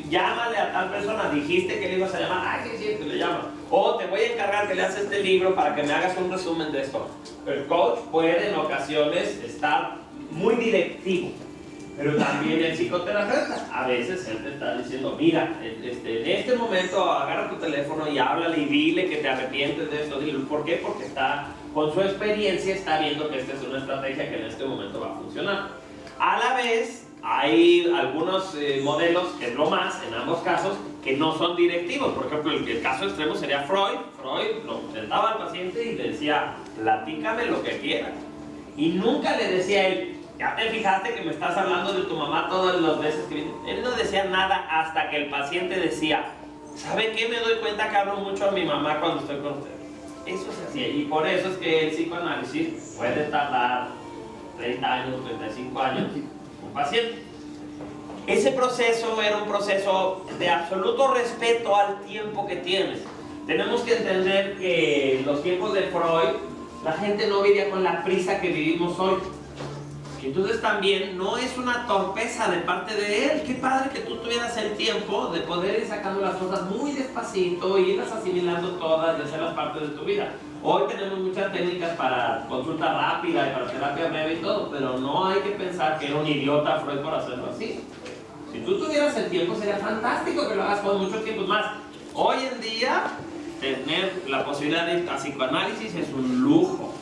llámale a tal persona, dijiste que le ibas a llamar, ay, sí, te le llamas, o te voy a encargar que le hagas este libro para que me hagas un resumen de esto. El coach puede en ocasiones estar muy directivo, pero también el psicoterapeuta, a veces él te está diciendo, mira, en este momento agarra tu teléfono y háblale y dile que te arrepientes de esto. Dile, ¿por qué? Porque está, con su experiencia está viendo que esta es una estrategia que en este momento va a funcionar. A la vez, hay algunos modelos, que es lo más en ambos casos, que no son directivos. Por ejemplo, el caso extremo sería Freud. Freud lo sentaba al paciente y le decía, platícame lo que quieras. Y nunca le decía a él, ¿ya te fijaste que me estás hablando de tu mamá todas las veces que viene? Él no decía nada hasta que el paciente decía, ¿sabe qué? Me doy cuenta que hablo mucho a mi mamá cuando estoy con usted. Eso se hacía, y por eso es que el psicoanálisis puede tardar 30 años, 35 años un paciente. Ese proceso era un proceso de absoluto respeto al tiempo que tienes. Tenemos que entender que en los tiempos de Freud la gente no vivía con la prisa que vivimos hoy. Entonces también no es una torpeza de parte de él. Qué padre que tú tuvieras el tiempo de poder ir sacando las cosas muy despacito y irlas asimilando todas y hacerlas parte de tu vida. Hoy tenemos muchas técnicas para consulta rápida y para terapia breve y todo, pero no hay que pensar que era un idiota Freud por hacerlo así. Si tú tuvieras el tiempo sería fantástico que lo hagas con mucho tiempo. Más, hoy en día tener la posibilidad de ir a psicoanálisis es un lujo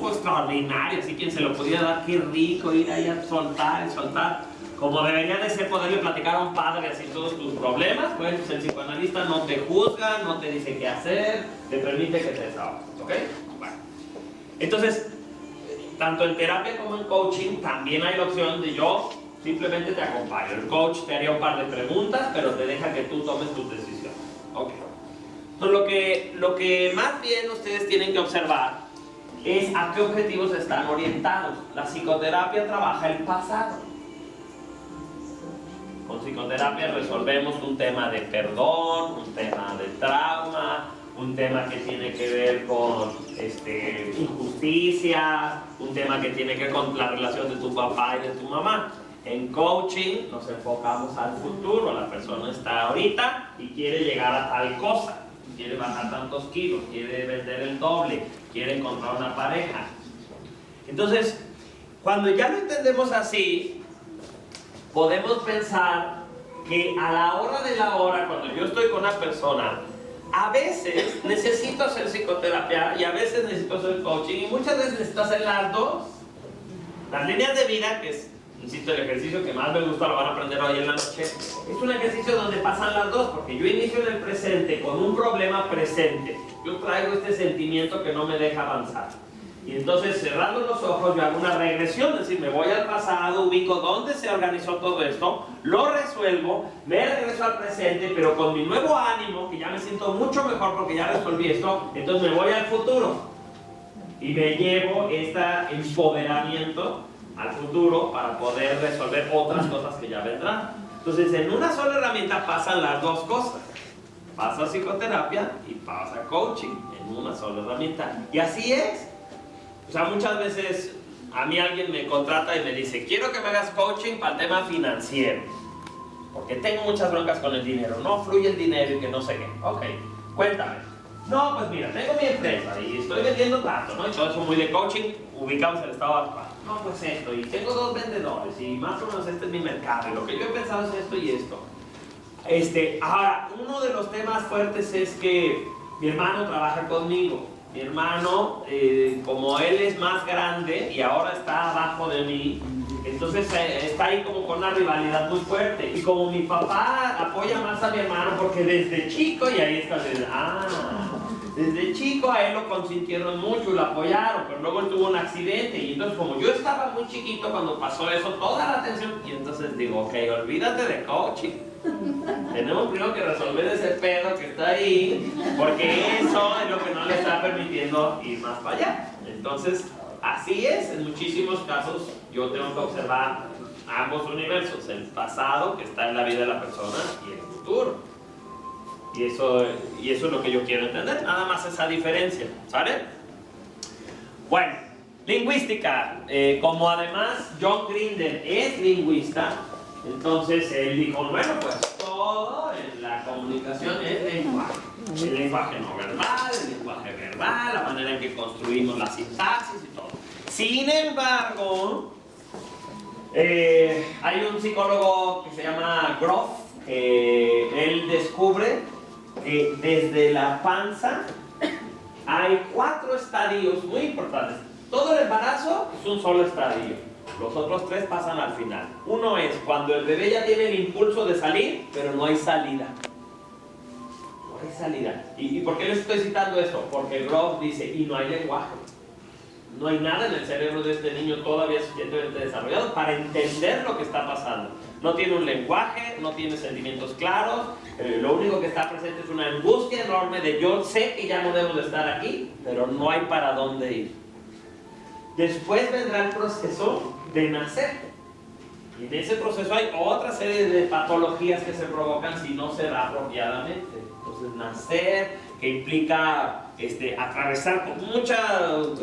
extraordinario, así quien se lo pudiera dar, qué rico ir ahí a soltar y soltar, como debería de ser poderle platicar a un padre así todos tus problemas. Pues el psicoanalista no te juzga, no te dice qué hacer, te permite que te desahogues, ¿ok? Bueno, entonces, tanto en terapia como en coaching también hay la opción de yo simplemente te acompaño. El coach te haría un par de preguntas, pero te deja que tú tomes tus decisiones, ¿ok? Entonces lo que más bien ustedes tienen que observar es a qué objetivos están orientados. La psicoterapia trabaja el pasado. Con psicoterapia resolvemos un tema de perdón, un tema de trauma, un tema que tiene que ver con injusticia, un tema que tiene que ver con la relación de tu papá y de tu mamá. En coaching nos enfocamos al futuro. La persona está ahorita y quiere llegar a tal cosa. Quiere bajar tantos kilos, quiere vender el doble, quiere encontrar una pareja. Entonces, cuando ya lo entendemos así, podemos pensar que a la hora de la hora, cuando yo estoy con una persona, a veces necesito hacer psicoterapia y a veces necesito hacer coaching, y muchas veces necesito hacer las dos. Las líneas de vida, que es, insisto, el ejercicio que más me gusta, lo van a aprender hoy en la noche, es un ejercicio donde pasan las dos, porque yo inicio en el presente con un problema presente. Yo traigo este sentimiento que no me deja avanzar. Y entonces, cerrando los ojos, yo hago una regresión, es decir, me voy al pasado, ubico dónde se organizó todo esto, lo resuelvo, me regreso al presente, pero con mi nuevo ánimo, que ya me siento mucho mejor porque ya resolví esto, entonces me voy al futuro. Y me llevo este empoderamiento al futuro para poder resolver otras cosas que ya vendrán. Entonces, en una sola herramienta pasan las dos cosas. Pasa psicoterapia y pasa coaching en una sola herramienta. Y así es. O sea, muchas veces a mí alguien me contrata y me dice, quiero que me hagas coaching para el tema financiero, porque tengo muchas broncas con el dinero, no fluye el dinero y que no sé qué. Ok, cuéntame, No, pues mira, tengo mi empresa y estoy vendiendo tanto, ¿no? Y todo eso muy de coaching, ubicamos el estado actual. No, pues esto, y tengo 2 vendedores y más o menos este es mi mercado y lo que yo he pensado es esto y esto. Ahora, uno de los temas fuertes es que mi hermano trabaja conmigo. Mi hermano, como él es más grande y ahora está abajo de mí, entonces está ahí como con una rivalidad muy fuerte. Y como mi papá apoya más a mi hermano porque desde chico, y ahí está, desde chico a él lo consintieron mucho, lo apoyaron, pero luego él tuvo un accidente y entonces como yo estaba muy chiquito cuando pasó eso, toda la atención, y entonces digo, ok, olvídate de coaching. Tenemos primero que resolver ese pedo que está ahí, porque eso es lo que no le está permitiendo ir más para allá. Entonces, así es, en muchísimos casos yo tengo que observar ambos universos, el pasado que está en la vida de la persona y el futuro. Y eso es lo que yo quiero entender, nada más esa diferencia, ¿sale? Bueno, lingüística, como además John Grinder es lingüista, entonces él dijo, bueno, pues todo en la comunicación es lenguaje. El lenguaje no verbal, el lenguaje verbal, la manera en que construimos la sintaxis y todo. Sin embargo, hay un psicólogo que se llama Grof, él descubre que desde la panza hay 4 estadios muy importantes. Todo el embarazo es un solo estadio. Los otros 3 pasan al final. Uno es cuando el bebé ya tiene el impulso de salir, pero no hay salida. No hay salida. ¿Y por qué les estoy citando esto? Porque Grof dice, y no hay lenguaje. No hay nada en el cerebro de este niño todavía suficientemente desarrollado para entender lo que está pasando. No tiene un lenguaje, no tiene sentimientos claros, lo único que está presente es una angustia enorme de yo sé que ya no debo de estar aquí, pero no hay para dónde ir. Después vendrá el proceso de nacer. Y en ese proceso hay otra serie de patologías que se provocan si no se da apropiadamente. Entonces nacer, que implica atravesar con mucho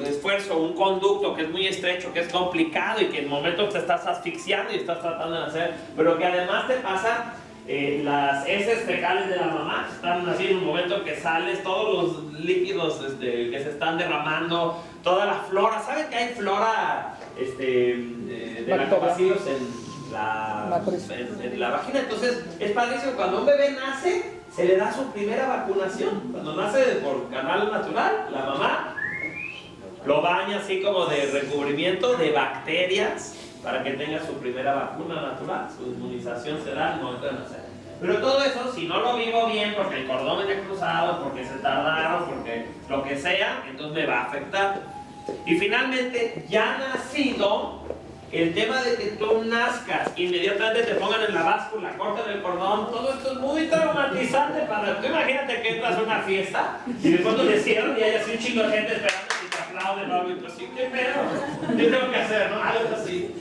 esfuerzo un conducto que es muy estrecho, que es complicado y que en momentos te estás asfixiando y estás tratando de nacer, pero que además te pasa las heces fecales de la mamá, están así en un momento que sales, todos los líquidos que se están derramando, toda la flora. ¿Saben que hay flora de lactobacilos en la vagina? Entonces es padrísimo, cuando un bebé nace se le da su primera vacunación. Cuando nace por canal natural, la mamá lo baña así como de recubrimiento de bacterias para que tenga su primera vacuna natural. Su inmunización se da al momento de nacer. Pero todo eso, si no lo vivo bien, porque el cordón viene cruzado, porque se tardaron, porque lo que sea, entonces me va a afectar. Y finalmente, ya nacido, el tema de que tú nazcas, inmediatamente te pongan en la báscula, corten el cordón, todo esto es muy traumatizante para... Tú imagínate que entras a una fiesta y de pronto le cierran y hay así un chingo de gente esperando y te aplauden, ¿no? Y tú así, ¿qué pedo? ¿Qué tengo que hacer? ¿No? Algo así.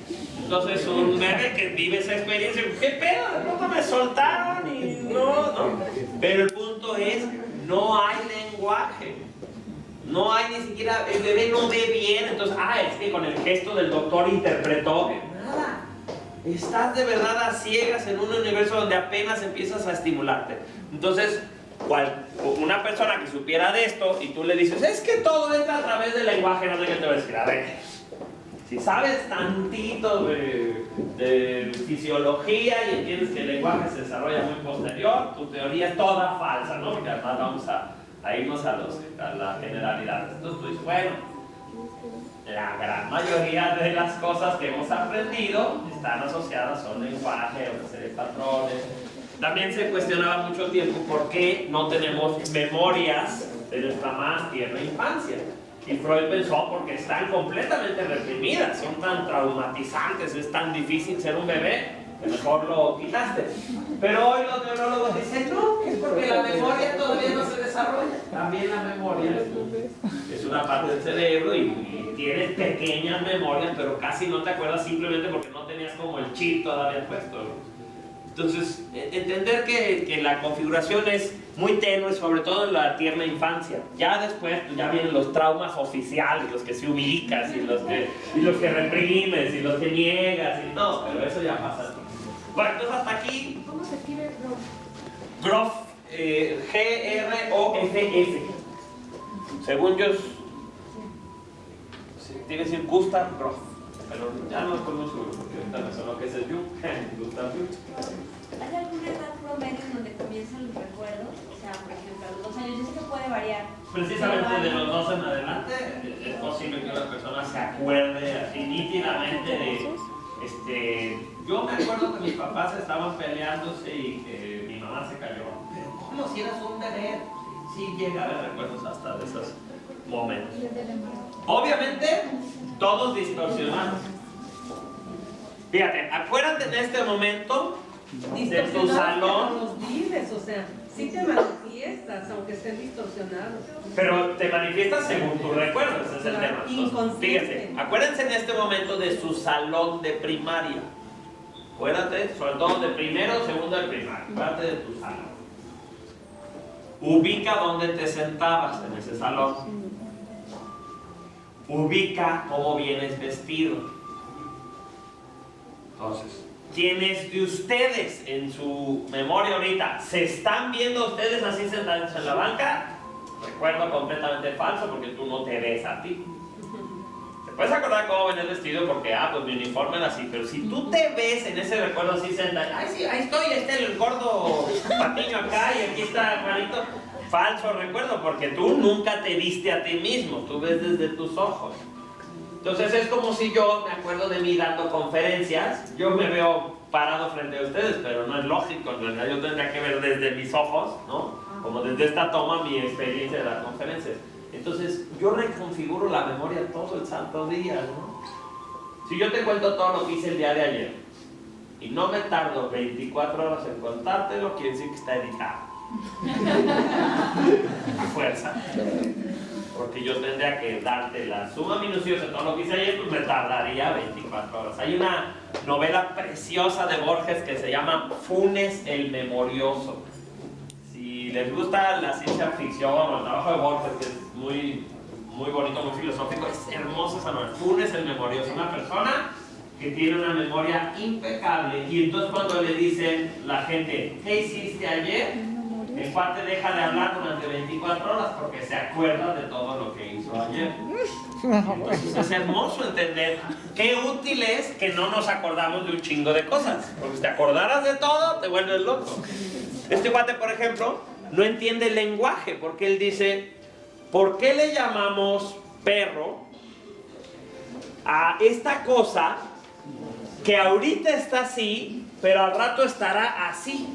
Entonces un bebé que vive esa experiencia, ¿qué pedo? De pronto me soltaron y no. Pero el punto es, no hay lenguaje. No hay ni siquiera, el bebé no ve bien, entonces, es que con el gesto del doctor interpretó que nada. Estás de verdad a ciegas en un universo donde apenas empiezas a estimularte. Entonces, una persona que supiera de esto y tú le dices, es que todo entra a través del lenguaje, no sé qué te va a decir. A ver, si sabes tantito de fisiología y entiendes que el lenguaje se desarrolla muy posterior, tu teoría es toda falsa, ¿no? Porque además vamos a irnos a las generalidades. Entonces tú dices, bueno, la gran mayoría de las cosas que hemos aprendido están asociadas a un lenguaje, a una serie de patrones. También se cuestionaba mucho tiempo por qué no tenemos memorias de nuestra más tierna infancia. Y Freud pensó porque están completamente reprimidas, son tan traumatizantes, es tan difícil ser un bebé, que mejor lo quitaste. Pero hoy los neurólogos dicen, no, es porque la memoria todavía no se desarrolla. También la memoria es una parte del cerebro y tienes pequeñas memorias, pero casi no te acuerdas simplemente porque no tenías como el chip todavía puesto, ¿no? Entonces, entender que la configuración es muy tenue, sobre todo en la tierna infancia. Ya después, pues, ya vienen los traumas oficiales, los que se ubicas y los que reprimes y los que niegas y no, pero eso ya pasa. Bueno, entonces hasta aquí. ¿Cómo se escribe Grof? Grof, G-R-O-F-F. según yo, tiene que decir Gustav Groth, pero ya no estoy muy seguro porque ahorita me sonó que ese es Jung, Gustav Jung. ¿Hay alguna edad promedio en donde comienzan los recuerdos? O sea, por ejemplo, a los 2 años, yo sé que puede variar. Precisamente de los 2 en adelante es posible que una persona se acuerde así nítidamente de, yo me acuerdo que mis papás estaban peleándose y que mi mamá se cayó. Pero ¿cómo si eras un bebé? Sí llega a haber recuerdos hasta de esos momentos. Obviamente, todos distorsionados. Fíjate, acuérdate en este momento de tu salón. Los vives, o sea, sí te manifiestas, aunque estén distorsionados. Pero te manifiestas según tus recuerdos, ese es el tema. Entonces, fíjense, acuérdense en este momento de su salón de primaria. Acuérdate, sobre todo de primero o segundo de primaria. Acuérdate de tu salón. Ubica dónde te sentabas en ese salón. Ubica cómo vienes vestido. Entonces, ¿quiénes de ustedes en su memoria ahorita se están viendo ustedes así sentados en la banca? Recuerdo completamente falso porque tú no te ves a ti. Te puedes acordar cómo venías vestido porque, pues mi uniforme era así, pero si tú te ves en ese recuerdo así sentado, ay sí, ahí estoy, ahí está el gordo Patiño acá y aquí está Juanito. Falso recuerdo porque tú nunca te viste a ti mismo, tú ves desde tus ojos. Entonces es como si yo me acuerdo de mí dando conferencias, yo me veo parado frente a ustedes, pero no es lógico, en realidad yo tendría que ver desde mis ojos, ¿no? Como desde esta toma mi experiencia de las conferencias. Entonces yo reconfiguro la memoria todo el santo día, ¿no? Si yo te cuento todo lo que hice el día de ayer y no me tardo 24 horas en contártelo, quiere decir que está editado. A fuerza. Porque yo tendría que darte la suma minuciosa de todo lo que hice ayer, pues me tardaría 24 horas. Hay una novela preciosa de Borges que se llama Funes el Memorioso. Si les gusta la ciencia ficción o el trabajo de Borges, que es muy bonito, muy filosófico, es hermosa esa novela. Funes el Memorioso, una persona que tiene una memoria impecable y entonces cuando le dicen la gente, ¿qué hiciste ayer? El cuate deja de hablar durante 24 horas porque se acuerda de todo lo que hizo ayer. Entonces es hermoso entender qué útil es que no nos acordamos de un chingo de cosas. Porque si te acordaras de todo, te vuelves loco. Este cuate, por ejemplo, no entiende el lenguaje porque él dice, ¿por qué le llamamos perro a esta cosa que ahorita está así, pero al rato estará así?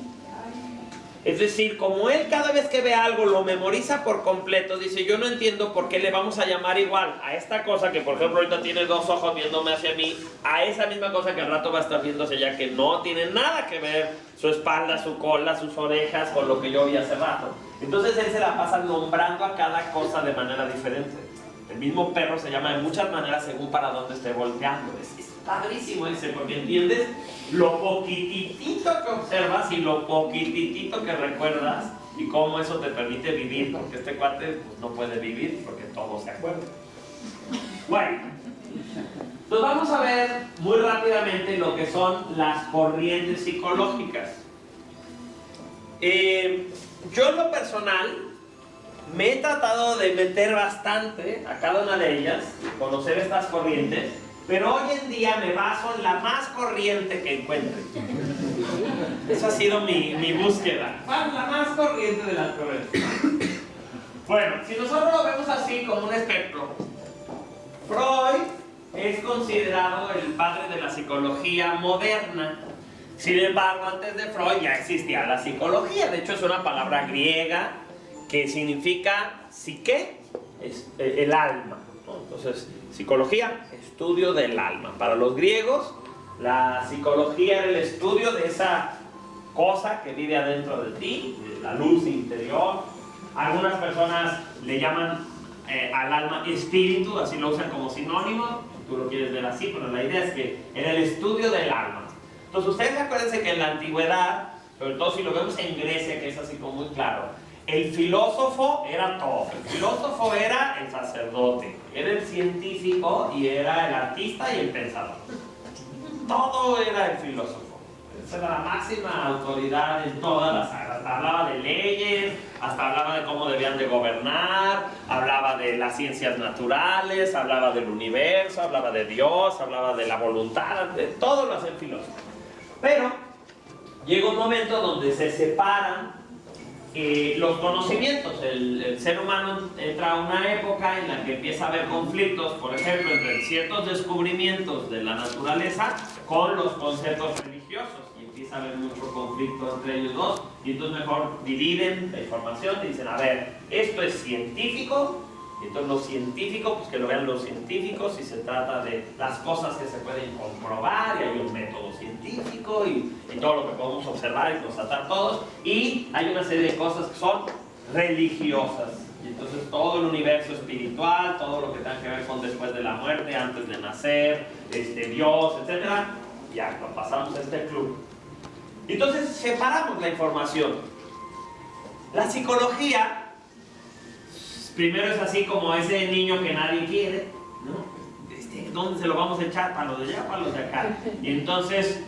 Es decir, como él cada vez que ve algo lo memoriza por completo, dice, yo no entiendo por qué le vamos a llamar igual a esta cosa que por ejemplo ahorita tiene 2 ojos viéndome hacia mí, a esa misma cosa que al rato va a estar viendo hacia allá, que no tiene nada que ver su espalda, su cola, sus orejas con lo que yo vi hace rato. Entonces él se la pasa nombrando a cada cosa de manera diferente. El mismo perro se llama de muchas maneras según para dónde esté volteando. Es padrísimo ese, porque entiendes lo poquitito que observas y lo poquitito que recuerdas y cómo eso te permite vivir, porque este cuate pues, no puede vivir porque todo se acuerda. Bueno, entonces vamos a ver muy rápidamente lo que son las corrientes psicológicas. Yo en lo personal me he tratado de meter bastante a cada una de ellas, conocer estas corrientes, pero hoy en día me baso en la más corriente que encuentre. Esa ha sido mi búsqueda. ¿Cuál es la más corriente de las corrientes? Bueno, si nosotros lo vemos así como un espectro, Freud es considerado el padre de la psicología moderna. Sin embargo, antes de Freud ya existía la psicología. De hecho, es una palabra griega que significa psique, es el alma, ¿no? Entonces, psicología, estudio del alma. Para los griegos, la psicología era el estudio de esa cosa que vive adentro de ti, de la luz interior. Algunas personas le llaman al alma espíritu, así lo usan como sinónimo. Tú lo quieres ver así, pero la idea es que era el estudio del alma. Entonces, ustedes acuérdense que en la antigüedad, sobre todo si lo vemos en Grecia, que es así como muy claro, el filósofo era todo. El filósofo era el sacerdote, era el científico y era el artista y el pensador. Todo era el filósofo. era la máxima autoridad en todas las áreas. Hasta hablaba de leyes, hasta hablaba de cómo debían de gobernar, hablaba de las ciencias naturales, hablaba del universo, hablaba de Dios, hablaba de la voluntad, de todo lo hace el filósofo. Pero llega un momento donde se separan los conocimientos. El ser humano entra a una época en la que empieza a haber conflictos, por ejemplo, entre ciertos descubrimientos de la naturaleza con los conceptos religiosos, y empieza a haber mucho conflicto entre ellos dos, y entonces mejor dividen la información y dicen, a ver, esto es científico, y entonces lo científico, pues que lo vean los científicos, y se trata de las cosas que se pueden comprobar, y hay un método científico, y todo lo que podemos observar y constatar todos, y hay una serie de cosas que son religiosas, y entonces todo el universo espiritual, todo lo que tenga que ver con después de la muerte, antes de nacer, Dios, etc., ya lo pasamos a este club. Y entonces separamos la información. La psicología primero es así como ese niño que nadie quiere, ¿no? ¿Dónde se lo vamos a echar? ¿Para los de allá, para los de acá? Y entonces,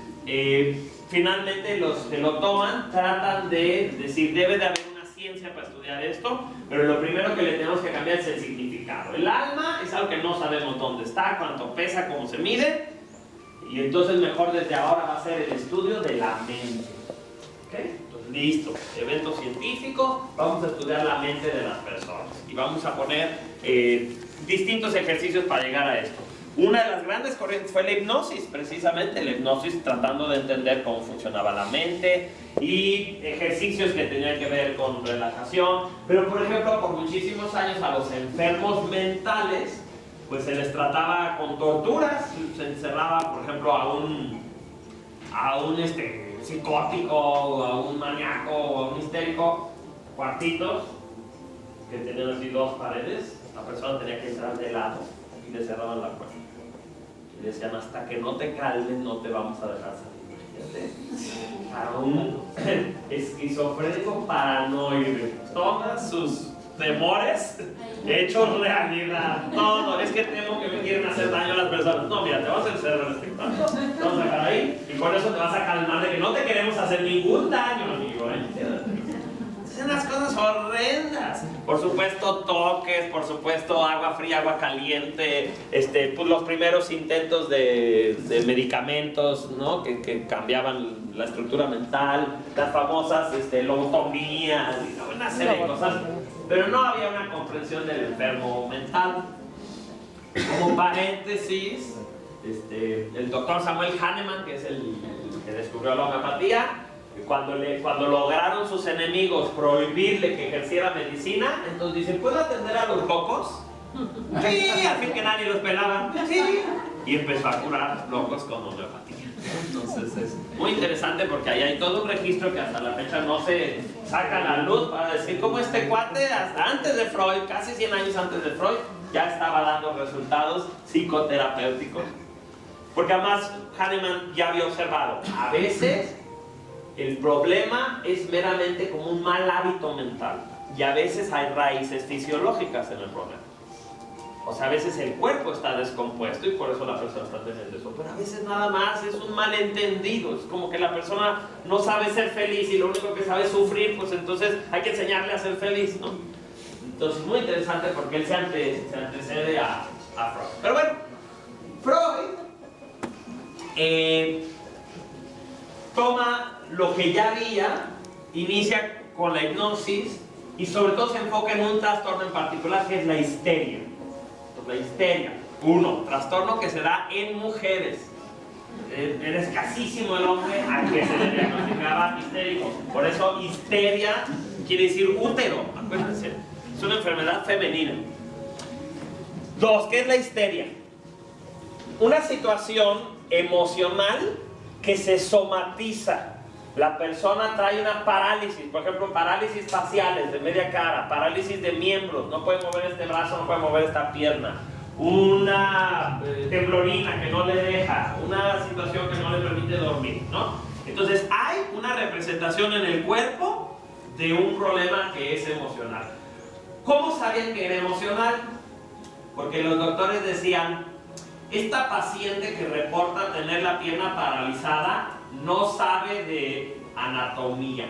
finalmente los que lo toman tratan de decir, debe de haber una ciencia para estudiar esto, pero lo primero que le tenemos que cambiar es el significado. El alma es algo que no sabemos dónde está, cuánto pesa, cómo se mide, y entonces mejor desde ahora va a ser el estudio de la mente. ¿Okay? Listo, evento científico, vamos a estudiar la mente de las personas y vamos a poner distintos ejercicios para llegar a esto. Una de las grandes corrientes fue la hipnosis, precisamente la hipnosis tratando de entender cómo funcionaba la mente y ejercicios que tenían que ver con relajación, pero por ejemplo por muchísimos años a los enfermos mentales pues se les trataba con torturas, se encerraba por ejemplo a un psicótico, o a un maníaco, o a un histérico, cuartitos que tenían así dos paredes, la persona tenía que entrar de lado y le cerraban la puerta y le decían hasta que no te calmes no te vamos a dejar salir. A un esquizofrénico paranoide, todas sus temores hechos realidad. No, es que temo que me quieren hacer daño a las personas. No, mira, te vas a encerrar en este cuarto, te vas a dejar ahí y con eso te vas a calmar de que no te queremos hacer ningún daño, amigo. Son las cosas horrendas. Por supuesto toques, por supuesto agua fría, agua caliente, pues los primeros intentos de medicamentos, ¿no? que cambiaban la estructura mental, las famosas lobotomías, una serie de cosas. Pero no había una comprensión del enfermo mental. Como paréntesis, el doctor Samuel Hahnemann, que es el que descubrió la homeopatía, cuando lograron sus enemigos prohibirle que ejerciera medicina, entonces dice, ¿puedo atender a los locos? Sí, al fin que nadie los pelaba. Sí. Y empezó a curar locos con homeopatía. Entonces es muy interesante porque ahí hay todo un registro que hasta la fecha no se saca a la luz para decir cómo este cuate, hasta antes de Freud, casi 100 años antes de Freud, ya estaba dando resultados psicoterapéuticos. Porque además Hahnemann ya había observado, a veces el problema es meramente como un mal hábito mental y a veces hay raíces fisiológicas en el problema. O sea, a veces el cuerpo está descompuesto y por eso la persona está teniendo eso. Pero a veces nada más es un malentendido. Es como que la persona no sabe ser feliz y lo único que sabe es sufrir, pues entonces hay que enseñarle a ser feliz, ¿no? Entonces, muy interesante porque él se antecede a Freud. Pero bueno, Freud toma lo que ya había, inicia con la hipnosis y sobre todo se enfoca en un trastorno en particular que es la histeria. La histeria, trastorno que se da en mujeres. Era escasísimo el hombre a que se le diagnosticaba histérico. Por eso histeria quiere decir útero, acuérdense. Es una enfermedad femenina. 2, ¿qué es la histeria? Una situación emocional que se somatiza. La persona trae una parálisis, por ejemplo, parálisis faciales de media cara, parálisis de miembros, no puede mover este brazo, no puede mover esta pierna, una temblorina que no le deja, una situación que no le permite dormir, ¿no? Entonces hay una representación en el cuerpo de un problema que es emocional. ¿Cómo sabían que era emocional? Porque los doctores decían, esta paciente que reporta tener la pierna paralizada no sabe de anatomía,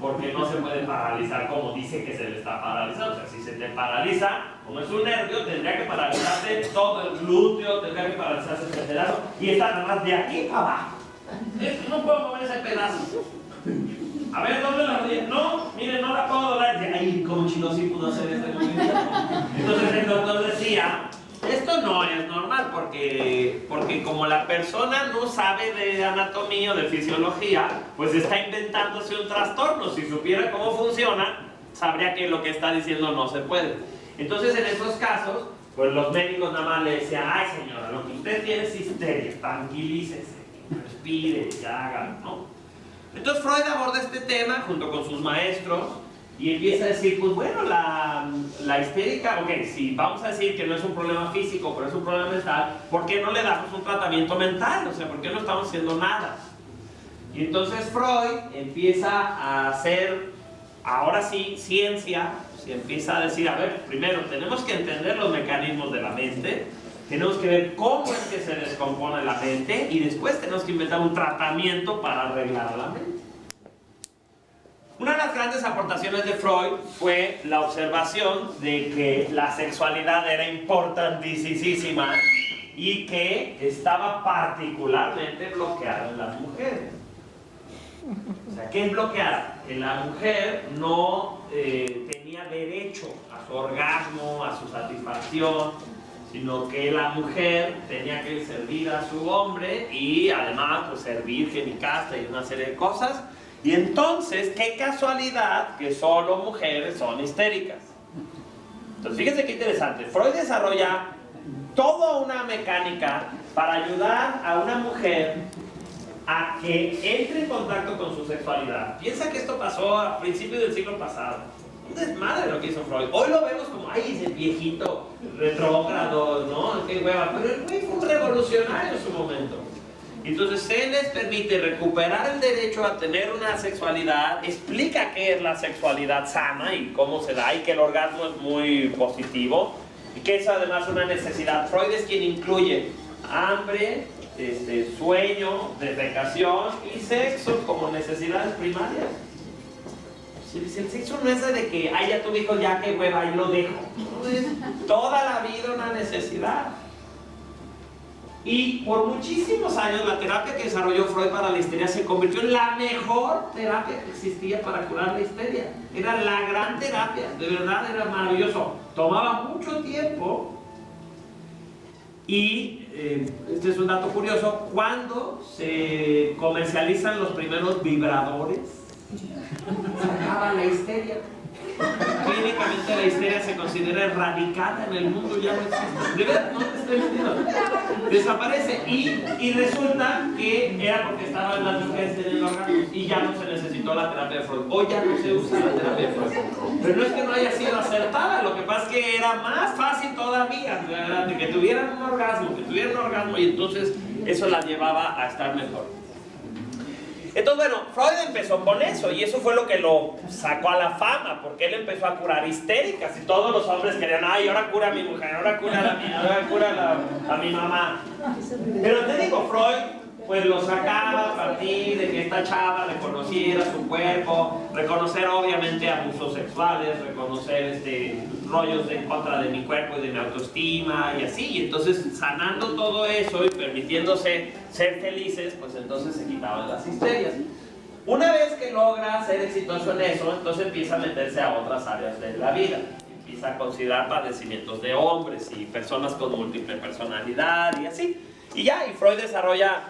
porque no se puede paralizar como dice que se le está paralizando. O sea, si se te paraliza, como es un nervio, tendría que paralizarse todo el glúteo, tendría que paralizarse ese pedazo, y está nada más de aquí para abajo. No puedo mover ese pedazo. A ver, doble la rodilla. No, miren, no la puedo doblar. Ay, como chino sí pudo hacer este movimiento. Entonces el doctor decía, esto no es normal porque como la persona no sabe de anatomía o de fisiología, pues está inventándose un trastorno. Si supiera cómo funciona, sabría que lo que está diciendo no se puede. Entonces en esos casos, pues los médicos nada más le decían, ay señora, lo que usted tiene es histeria, tranquilícese, respire, ya haga, ¿no? Entonces Freud aborda este tema junto con sus maestros y empieza a decir, pues bueno, la histérica, ok, si vamos a decir que no es un problema físico, pero es un problema mental, ¿por qué no le damos un tratamiento mental? O sea, ¿por qué no estamos haciendo nada? Y entonces Freud empieza a hacer, ahora sí, ciencia, se empieza a decir, a ver, primero tenemos que entender los mecanismos de la mente, tenemos que ver cómo es que se descompone la mente y después tenemos que inventar un tratamiento para arreglar la mente. Una de las grandes aportaciones de Freud fue la observación de que la sexualidad era importantísima y que estaba particularmente bloqueada en las mujeres. O sea, ¿qué es bloqueada? Que la mujer no tenía derecho a su orgasmo, a su satisfacción, sino que la mujer tenía que servir a su hombre y además pues, ser virgen y casta y una serie de cosas. Y entonces, qué casualidad que solo mujeres son histéricas. Entonces, fíjense qué interesante. Freud desarrolla toda una mecánica para ayudar a una mujer a que entre en contacto con su sexualidad. Piensa que esto pasó a principios del siglo pasado. Un desmadre lo que hizo Freud. Hoy lo vemos como, ay, ese viejito retrógrado, ¿no? Qué hueva. Pero el güey fue un revolucionario en su momento. Entonces se les permite recuperar el derecho a tener una sexualidad, explica qué es la sexualidad sana y cómo se da, y que el orgasmo es muy positivo, y que es además una necesidad. Freud es quien incluye hambre, sueño, defecación y sexo como necesidades primarias. El sexo no es de que, ay, ya tuve hijos, ya que hueva, y lo dejo. No, es toda la vida una necesidad. Y por muchísimos años la terapia que desarrolló Freud para la histeria se convirtió en la mejor terapia que existía para curar la histeria. Era la gran terapia, de verdad era maravilloso. Tomaba mucho tiempo y, este es un dato curioso, cuando se comercializan los primeros vibradores, se acaba la histeria. Clínicamente la histeria se considera erradicada en el mundo, ya no existe. De verdad, no te estoy mintiendo. Desaparece y resulta que era porque estaban las mujeres teniendo orgasmos y ya no se necesitó la terapia de Freud. Hoy ya no se usa la terapia de Freud. Pero no es que no haya sido acertada, lo que pasa es que era más fácil todavía, ¿verdad? De que tuvieran un orgasmo, y entonces eso la llevaba a estar mejor. Entonces, bueno, Freud empezó con eso y eso fue lo que lo sacó a la fama, porque él empezó a curar histéricas y todos los hombres querían, ay, ahora cura a mi mujer, ahora cura a la mía, ahora cura a mi mamá. Pero te digo, Freud pues lo sacaba a partir de que esta chava reconociera su cuerpo, reconocer obviamente abusos sexuales, reconocer rollos en contra de mi cuerpo y de mi autoestima y así, y entonces sanando todo eso y permitiéndose ser felices, pues entonces se quitaban las histerias. Una vez que logra ser exitoso en eso, entonces empieza a meterse a otras áreas de la vida. Empieza a considerar padecimientos de hombres y personas con múltiple personalidad y así. Y ya, y Freud desarrolla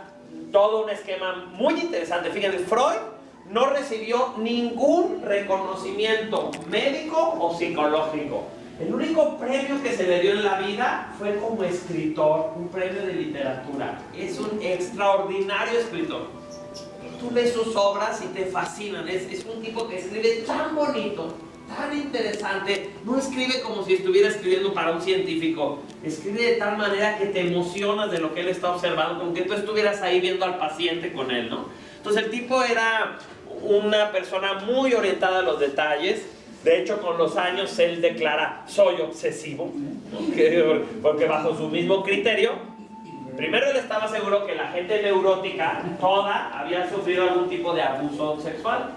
todo un esquema muy interesante. Fíjense, Freud no recibió ningún reconocimiento médico o psicológico. El único premio que se le dio en la vida fue como escritor, un premio de literatura. Es un extraordinario escritor. Tú ves sus obras y te fascinan. Es un tipo que escribe tan bonito, tan interesante. No escribe como si estuviera escribiendo para un científico. Escribe de tal manera que te emocionas de lo que él está observando, como que tú estuvieras ahí viendo al paciente con él, ¿no? Entonces el tipo era una persona muy orientada a los detalles. De hecho, con los años él declara, soy obsesivo, ¿no? Porque bajo su mismo criterio Primero él estaba seguro que la gente neurótica, toda, había sufrido algún tipo de abuso sexual.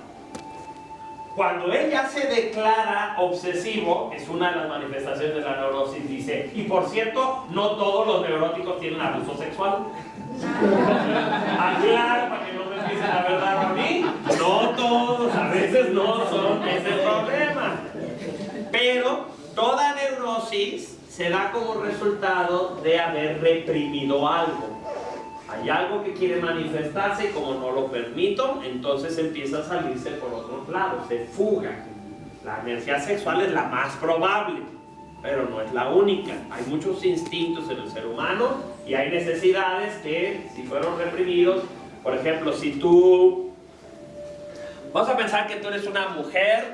Cuando él ya se declara obsesivo, es una de las manifestaciones de la neurosis, dice, y por cierto, no todos los neuróticos tienen abuso sexual. Aclaro para que no me empiecen a ver a mí, no todos, a veces no son ese problema. Pero toda neurosis se da como resultado de haber reprimido algo. Hay algo que quiere manifestarse y como no lo permito, entonces empieza a salirse por otros lados, se fuga. La energía sexual es la más probable, pero no es la única. Hay muchos instintos en el ser humano y hay necesidades que, si fueron reprimidos, por ejemplo, si tú... Vamos a pensar que tú eres una mujer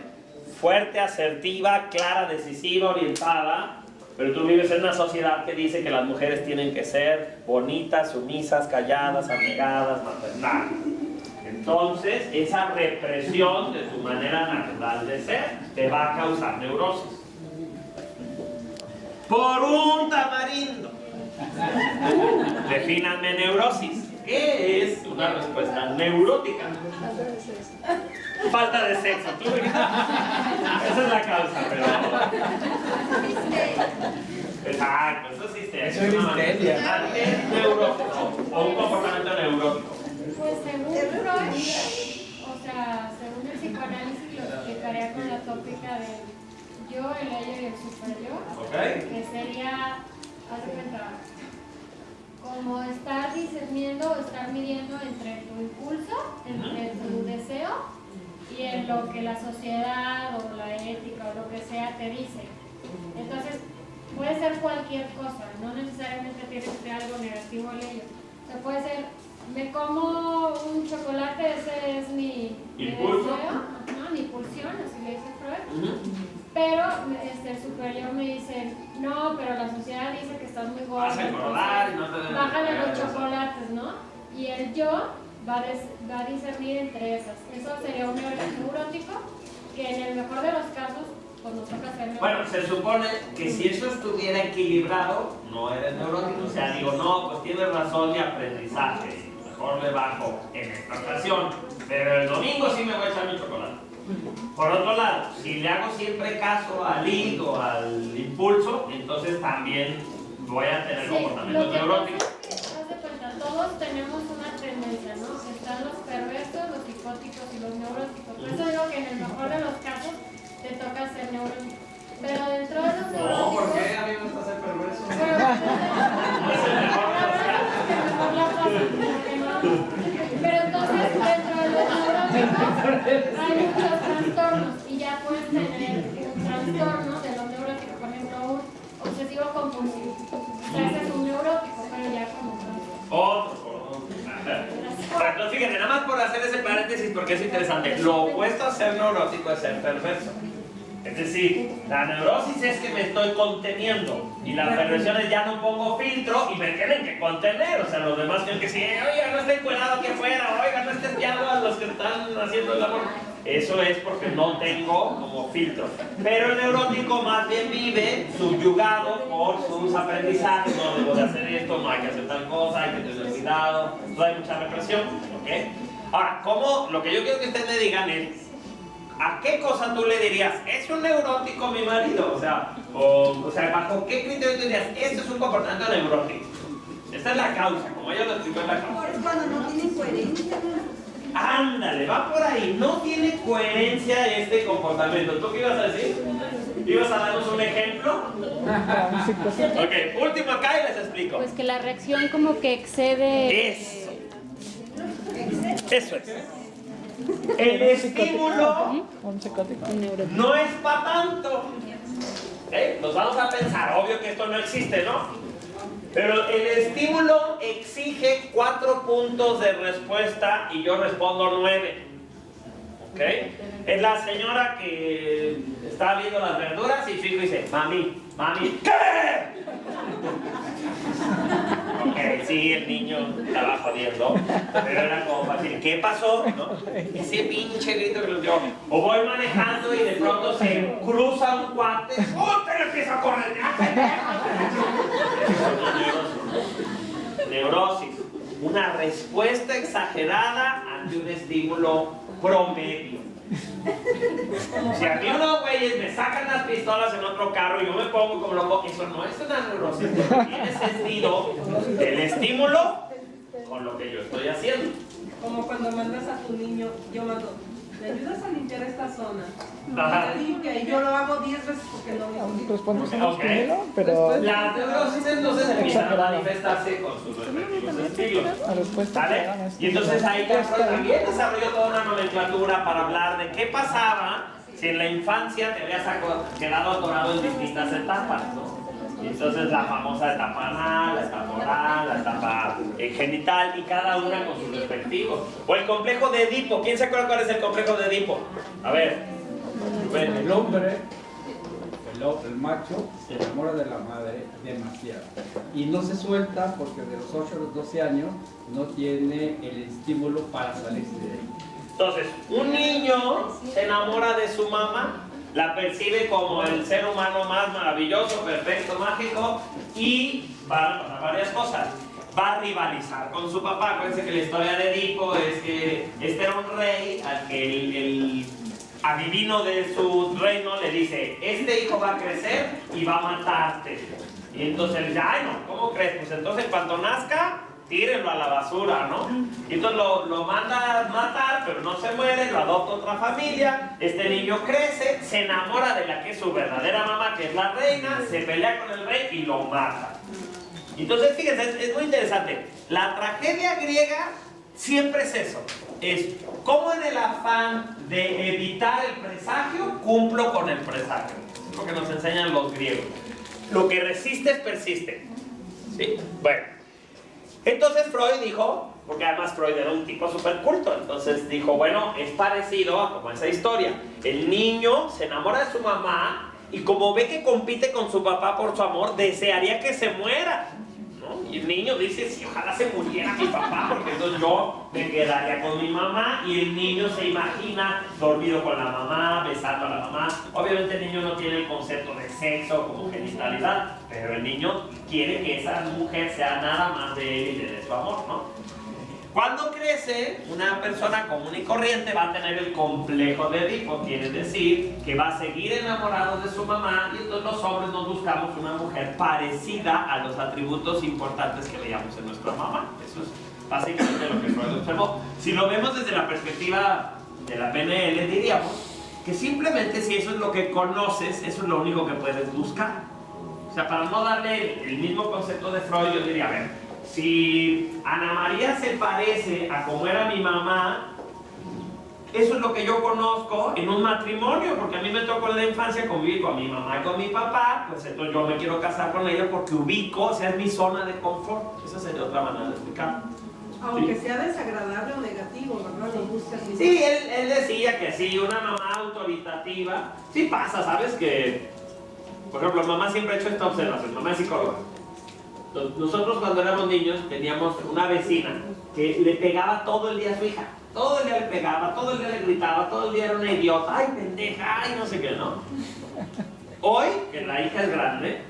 fuerte, asertiva, clara, decisiva, orientada, pero tú vives en una sociedad que dice que las mujeres tienen que ser bonitas, sumisas, calladas, anegadas, maternales. Entonces, esa represión de tu manera natural de ser te va a causar neurosis. Por un tamarindo. Defínanme neurosis. ¿Qué es una respuesta neurótica? Falta de sexo. ¿Tú? Esa es la causa, pero... Exacto, eso existe. Eso es histeria. ¿Es neurótico o un comportamiento neurótico? Pues según Freud, o sea, según el psicoanálisis lo explicaría con la tópica del yo, el ello y el superyo, que sería, haz de cuenta, como estar discerniendo o estar midiendo entre tu impulso, entre tu deseo y en lo que la sociedad o la ética o lo que sea te dice. Entonces, puede ser cualquier cosa, no necesariamente tiene que ser algo negativo o ello. O sea, puede ser, me como un chocolate, ese es mi ¿impulso? Deseo, mi pulsión, así le dice Freud. Pero el superior me dice, no, pero la sociedad dice que estás muy gordo. Vas a engordar y no te deben bájale los chocolates, ¿no? Y el yo va a discernir entre esas. Eso sería un neurótico que en el mejor de los casos pues nos toca hacer. Bueno, se supone que si eso estuviera equilibrado, no eres neurótico. O sea, digo, no, pues tienes razón de aprendizaje. Mejor le bajo en esta ocasión. Pero el domingo sí me voy a echar mi chocolate. Por otro lado, si le hago siempre caso al id o al impulso, entonces también voy a tener comportamientos neuróticos. Haz de cuenta, todos tenemos una tendencia, ¿no? Están los perversos, los psicóticos y los neuróticos. Por eso digo que en el mejor de los casos te toca ser neurótico. Pero dentro de los neuróticos... No, ¿por qué a mí me gusta ser perverso? Pero entonces dentro de los neuróticos hay muchos trastornos y ya puedes tener un trastorno de los neuróticos, por ejemplo un obsesivo compulsivo. O sea, ese es un neurótico, pero ya como Otro. Entonces, fíjate, nada más por hacer ese paréntesis porque es interesante. Lo opuesto a ser neurótico es ser perverso. Es decir, la neurosis es que me estoy conteniendo y la perversión es ya no pongo filtro y me tienen que contener. O sea, los demás tienen que decir, oiga, no esté encuerado aquí afuera, oiga, no esté espiando a los que están haciendo el amor. Eso es porque no tengo como filtro. Pero el neurótico más bien vive subyugado por sus aprendizajes. No debo de hacer esto, no hay que hacer tal cosa, hay que tener cuidado. No hay mucha represión. ¿Okay? Ahora, lo que yo quiero que ustedes me digan es, ¿a qué cosa tú le dirías, es un neurótico mi marido? O sea, ¿bajo qué criterio tú dirías, esto es un comportamiento neurótico? Esta es la causa, como ella lo explicó en la causa. Es cuando no tiene coherencia. Ándale, va por ahí. No tiene coherencia este comportamiento. ¿Tú qué ibas a decir? ¿Ibas a darnos un ejemplo? Ok, último acá y les explico. Pues que la reacción como que excede... Eso es. El estímulo no es para tanto. Nos vamos a pensar, obvio que esto no existe, ¿no? Pero el estímulo exige 4 puntos de respuesta y yo respondo 9. ¿Ok? Es la señora que está viendo las verduras y su hijo dice, mami, ¿qué? Ok, sí, el niño estaba jodiendo, pero era como para decir, ¿qué pasó? ¿No? Ese pinche grito que lo dio. O voy manejando y de pronto se cruza un cuate, ¡oh! Te empieza a correr. neurosis. Una respuesta exagerada ante un estímulo promedio. Si a mí unos güeyes me sacan las pistolas en otro carro y yo me pongo como loco, eso no es una neurosis, porque tiene sentido el estímulo con lo que yo estoy haciendo. Como cuando mandas a tu niño, yo mando, ¿me ayudas a limpiar esta zona? Ajá. Limpia, y yo lo hago 10 veces porque no lo Respondes un estímulo, pero... La neurosis entonces empieza a manifestarse con sus respectivos estilos. ¿Vale? Y entonces ahí también desarrolló toda una nomenclatura para hablar de qué pasaba si en la infancia te habías quedado atorado en distintas etapas, ¿no? Y entonces la famosa etapa anal, la etapa oral, la etapa genital, y cada una con sus respectivos. O el complejo de Edipo. ¿Quién se acuerda cuál es el complejo de Edipo? A ver. El hombre, el macho, se enamora de la madre demasiado. Y no se suelta porque de los 8 a los 12 años no tiene el estímulo para salirse de ahí. Entonces, un niño se enamora de su mamá, la percibe como el ser humano más maravilloso, perfecto, mágico, y van a pasar varias cosas. Va a rivalizar con su papá. Acuérdense que la historia de Edipo es que este era un rey al que el adivino de su reino le dice: este hijo va a crecer y va a matarte. Y entonces él dice: ay no, ¿cómo crees? Pues entonces cuando nazca, tírenlo a la basura, ¿no? Y entonces lo manda a matar, pero no se muere, lo adopta otra familia. Este niño crece, se enamora de la que es su verdadera mamá, que es la reina, se pelea con el rey y lo mata. Entonces fíjense, es muy interesante. La tragedia griega siempre es eso. Es como en el afán de evitar el presagio, cumplo con el presagio. Es lo que nos enseñan los griegos. Lo que resistes, persiste. ¿Sí? Bueno. Entonces Freud dijo, porque además Freud era un tipo súper culto, entonces dijo, bueno, es parecido a como esa historia. El niño se enamora de su mamá y como ve que compite con su papá por su amor, desearía que se muera, ¿no? Y el niño dice, sí, ojalá se muriera mi papá, porque entonces yo me quedaría con mi mamá. Y el niño se imagina dormido con la mamá, besando a la mamá. Obviamente el niño no tiene el concepto de sexo como genitalidad, pero el niño quiere que esa mujer sea nada más de él y de su amor, ¿no? Cuando crece, una persona común y corriente va a tener el complejo de Edipo, quiere decir que va a seguir enamorado de su mamá, y entonces los hombres nos buscamos una mujer parecida a los atributos importantes que veíamos en nuestra mamá. Eso es básicamente lo que Freud observó. Si lo vemos desde la perspectiva de la PNL, diríamos que simplemente si eso es lo que conoces, eso es lo único que puedes buscar. O sea, para no darle el mismo concepto de Freud, yo diría, a ver, si Ana María se parece a como era mi mamá, eso es lo que yo conozco en un matrimonio, porque a mí me tocó en la infancia convivir con mi mamá y con mi papá, pues entonces yo me quiero casar con ella porque ubico, o sea, es mi zona de confort. Esa sería otra manera de explicarlo. Aunque sea desagradable o negativo, ¿verdad? Lo buscas. Sí, él decía que sí, una mamá autoritativa, sí pasa, ¿sabes? Que, por ejemplo, mamá siempre ha hecho esta observación, mamá es psicóloga. Nosotros cuando éramos niños teníamos una vecina que le pegaba todo el día a su hija. Todo el día le pegaba, todo el día le gritaba, todo el día era una idiota. Ay, pendeja, ay, no sé qué, ¿no? Hoy, que la hija es grande,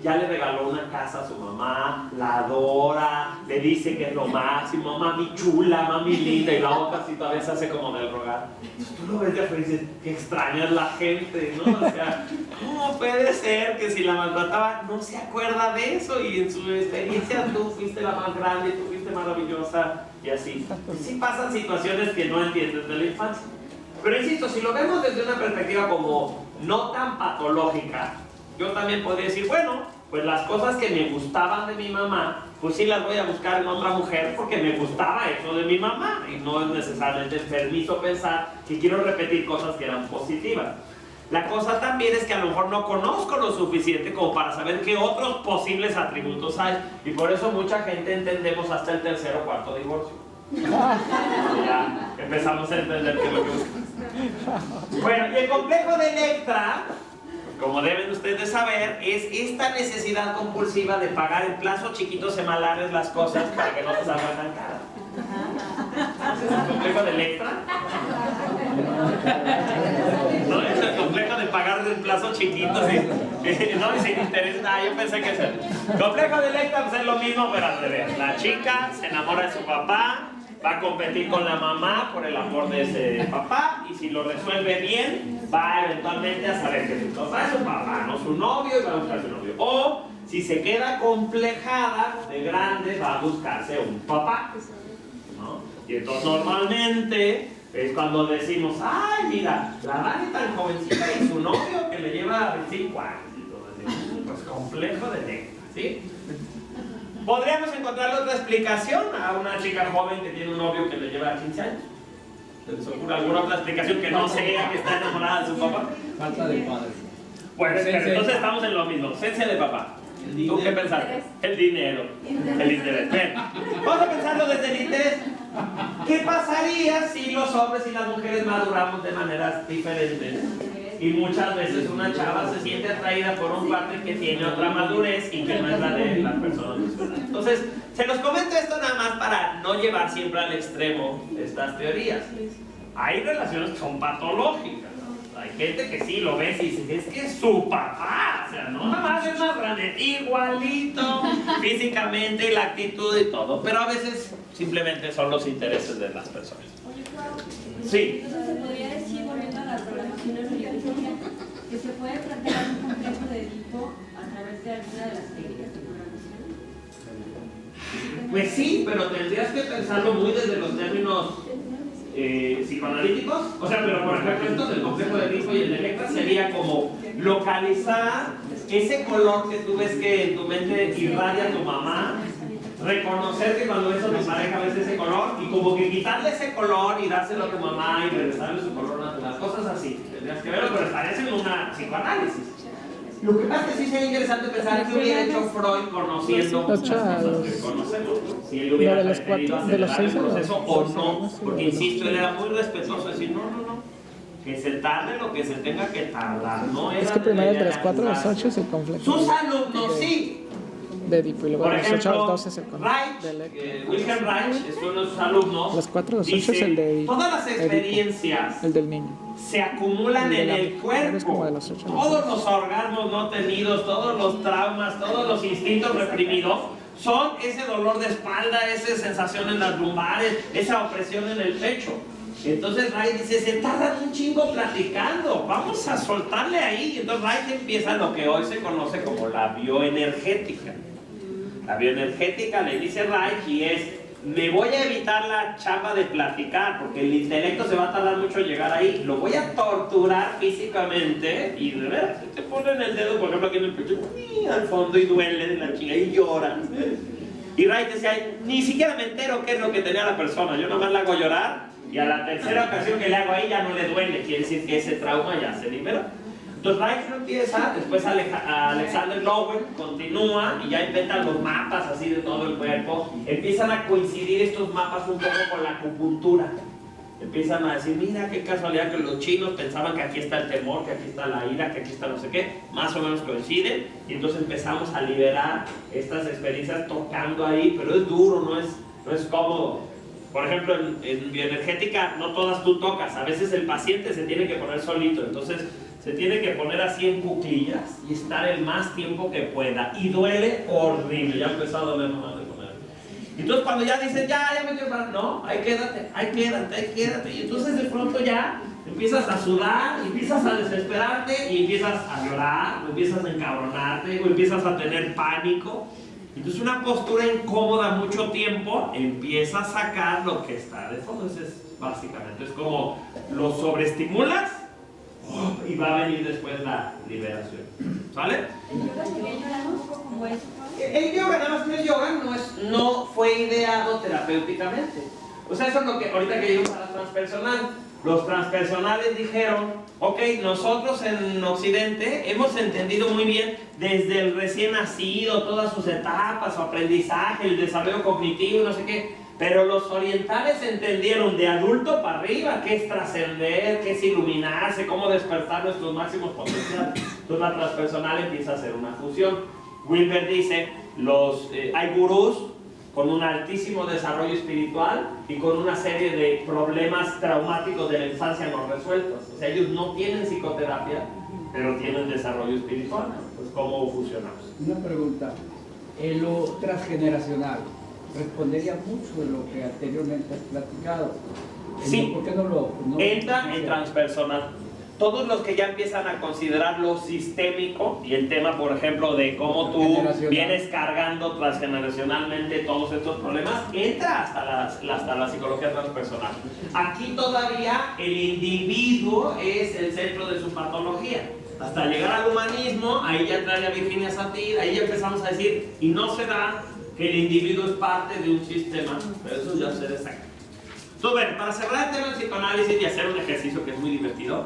ya le regaló una casa a su mamá, la adora, le dice que es lo máximo, mami chula, mami linda, y la otra así todavía se hace como del rogar. Entonces tú lo ves de afuera y dices, qué extraña es la gente, ¿no? O sea, ¿cómo puede ser que si la maltrataba no se acuerda de eso? Y en su experiencia tú fuiste la más grande, tú fuiste maravillosa, y así. Sí pasan situaciones que no entiendes de la infancia. Pero insisto, si lo vemos desde una perspectiva como no tan patológica, yo también podría decir, bueno, pues las cosas que me gustaban de mi mamá, pues sí las voy a buscar en otra mujer porque me gustaba eso de mi mamá, y no es necesariamente enfermizo pensar que quiero repetir cosas que eran positivas. La cosa también es que a lo mejor no conozco lo suficiente como para saber qué otros posibles atributos hay, y por eso mucha gente entendemos hasta el tercer o cuarto divorcio. Ya empezamos a entender qué es lo que buscamos. Bueno, y el complejo de Electra, como deben ustedes saber, es esta necesidad compulsiva de pagar en plazos chiquitos semanales las cosas para que no te salgan tan caras. ¿Es el complejo de Electra? ¿No? Es el complejo de pagar en brazos chiquitos y sin interés. Yo pensé que el complejo de Electra pues es lo mismo, pero al revés. La chica se enamora de su papá, va a competir con la mamá por el amor de ese papá, y si lo resuelve bien, va eventualmente a saber que su papá es su papá, no su novio, y va a buscar su novio. O si se queda complejada de grande, va a buscarse un papá, ¿no? Y entonces normalmente es cuando decimos, ay, mira, la Dani tan jovencita y su novio que le lleva 25 años. Entonces, pues complejo de Electra, ¿sí? Podríamos encontrarle otra explicación a una chica joven que tiene un novio que le lleva 15 años. ¿Se les ocurre alguna otra explicación que no sea que está enamorada de su papá? Falta de padre. Bueno, pero entonces estamos en lo mismo, ausencia de papá. ¿Tú qué pensaste? El dinero, el interés. Ven, vamos a pensarlo desde el interés. ¿Qué pasaría si los hombres y las mujeres maduramos de maneras diferentes? Y muchas veces una chava se siente atraída por un partner que tiene otra madurez y que no es la de las personas. Entonces, se los comento esto nada más para no llevar siempre al extremo estas teorías. Hay relaciones que son patológicas. Hay gente que sí lo ves y dice, es que es su papá, o sea, no nada más es más grande, igualito, físicamente, la actitud y todo, pero a veces simplemente son los intereses de las personas. Oye, Pau, sí. Entonces se podría decir, volviendo a las programaciones neurológicas, que se puede plantear un complejo de Edipo a través de alguna de las técnicas de programación. Pues sí, pero tendrías que pensarlo muy desde los términos psicoanalíticos. O sea, pero por ejemplo esto del complejo de Edipo y el de Electra sería como localizar ese color que tú ves que en tu mente irradia a tu mamá, reconocer que cuando ves a tu pareja ves ese color y como que quitarle ese color y dárselo a tu mamá y regresarle su color natural, cosas así. Tendrías que verlo, pero estarías en una psicoanálisis. Lo que pasa es que sí sería interesante pensar qué hubiera hecho Freud conociendo muchas cosas que conocemos. Si él hubiera querido acelerar el proceso o no, porque insisto, él era muy respetuoso de decir, no, que se tarde lo que se tenga que tardar. No es que primero el de las 4 a las 8 es el conflicto. Sus alumnos sí. De Edipo y luego de las 8 a las 12 es el conflicto. Wilhelm Reich es uno de sus alumnos. Las 4 a las 8 es el de Edipo. Todas las experiencias el del niño se acumulan en el cuerpo. Todos los orgasmos no tenidos, todos los traumas, todos los instintos reprimidos son ese dolor de espalda, esa sensación en las lumbares, esa opresión en el pecho. Entonces Reich dice, se tardan un chingo platicando, vamos a soltarle ahí. Entonces Reich empieza lo que hoy se conoce como la bioenergética. La bioenergética le dice Reich y es, me voy a evitar la chamba de platicar porque el intelecto se va a tardar mucho en llegar ahí, lo voy a torturar físicamente y de verdad, te ponen el dedo por ejemplo aquí en el pecho al fondo y duele de la chinga y lloran. Y Reich decía, ni siquiera me entero qué es lo que tenía la persona, yo nomás la hago llorar y a la tercera ocasión que le hago ahí ya no le duele, quiere decir que ese trauma ya se liberó. Entonces Reich lo empieza, después Alexander Lowen continúa y ya inventan los mapas así de todo el cuerpo. Empiezan a coincidir estos mapas un poco con la acupuntura. Empiezan a decir, mira qué casualidad que los chinos pensaban que aquí está el temor, que aquí está la ira, que aquí está no sé qué. Más o menos coinciden y entonces empezamos a liberar estas experiencias tocando ahí, pero es duro, no es cómodo. Por ejemplo, en bioenergética no todas tú tocas, a veces el paciente se tiene que poner solito, entonces se tiene que poner así en cuclillas y estar el más tiempo que pueda. Y duele horrible, ya empezó a doler nomás de poner. Entonces cuando ya dicen, ya me quiero parar, no, ahí quédate. Y entonces de pronto ya empiezas a sudar, empiezas a desesperarte y empiezas a llorar, o empiezas a encabronarte, o empiezas a tener pánico. Entonces una postura incómoda mucho tiempo empieza a sacar lo que está de fondo. Entonces básicamente es como lo sobreestimulas y va a venir después la liberación. ¿Sale? ¿El yoga sería llorar un poco como eso? El yoga, nada más que el yoga no fue ideado terapéuticamente. O sea, eso es lo que ahorita que llegamos a la transpersonal. Los transpersonales dijeron, ok, nosotros en Occidente hemos entendido muy bien desde el recién nacido, todas sus etapas, su aprendizaje, el desarrollo cognitivo, no sé qué, pero los orientales entendieron de adulto para arriba qué es trascender, qué es iluminarse, cómo despertar nuestros máximos potenciales. Entonces la transpersonal empieza a hacer una fusión. Wilber dice, hay gurús con un altísimo desarrollo espiritual y con una serie de problemas traumáticos de la infancia no resueltos. O sea, ellos no tienen psicoterapia, pero tienen desarrollo espiritual. Pues, ¿cómo fusionamos? Una pregunta. En lo transgeneracional, respondería mucho de lo que anteriormente has platicado. Sí, ¿por qué no entra en transpersonal. Todos los que ya empiezan a considerar lo sistémico y el tema, por ejemplo, de cómo tú vienes cargando transgeneracionalmente todos estos problemas, entra hasta la psicología transpersonal. Aquí todavía el individuo es el centro de su patología. Hasta llegar al humanismo, ahí ya entraría Virginia Satir, ahí ya empezamos a decir, y no se da que el individuo es parte de un sistema, pero eso ya se destaca. Entonces, bueno, para cerrar el tema del psicoanálisis y hacer un ejercicio que es muy divertido,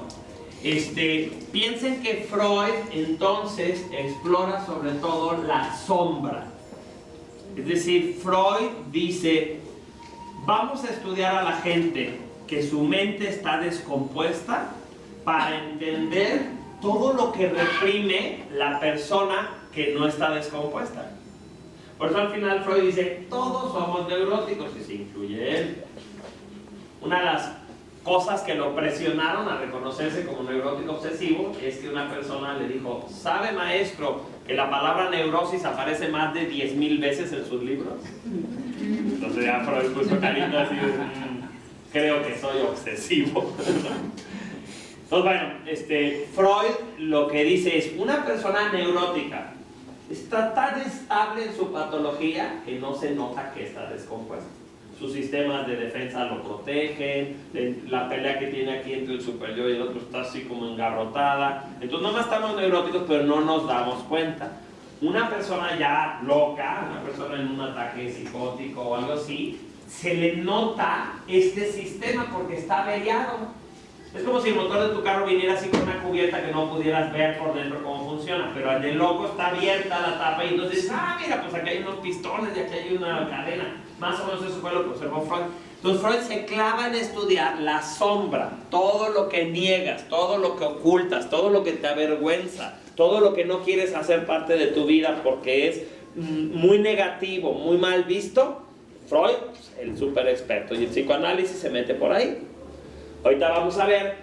piensen que Freud entonces explora sobre todo la sombra. Es decir, Freud dice, vamos a estudiar a la gente que su mente está descompuesta para entender todo lo que reprime la persona que no está descompuesta. Por eso al final Freud dice, todos somos neuróticos y se incluye él. Una de las cosas que lo presionaron a reconocerse como neurótico obsesivo es que una persona le dijo, ¿sabe, maestro, que la palabra neurosis aparece más de 10,000 veces en sus libros? Entonces ya Freud puso carita así, creo que soy obsesivo. Entonces bueno, Freud lo que dice es, una persona neurótica está tan estable en su patología que no se nota que está descompuesta. Sus sistemas de defensa lo protegen, la pelea que tiene aquí entre el superior y el otro está así como engarrotada. Entonces no más estamos neuróticos, pero no nos damos cuenta. Una persona ya loca, una persona en un ataque psicótico o algo así, se le nota este sistema porque está averiado. Es como si el motor de tu carro viniera así con una cubierta que no pudieras ver por dentro cómo funciona, pero al del loco está abierta la tapa y entonces dices, ah, mira, pues aquí hay unos pistones y aquí hay una cadena. Más o menos eso fue lo que observó Freud. Entonces Freud se clava en estudiar la sombra, todo lo que niegas, todo lo que ocultas, todo lo que te avergüenza, todo lo que no quieres hacer parte de tu vida porque es muy negativo, muy mal visto. Freud, el súper experto, y el psicoanálisis se mete por ahí. Ahorita vamos a ver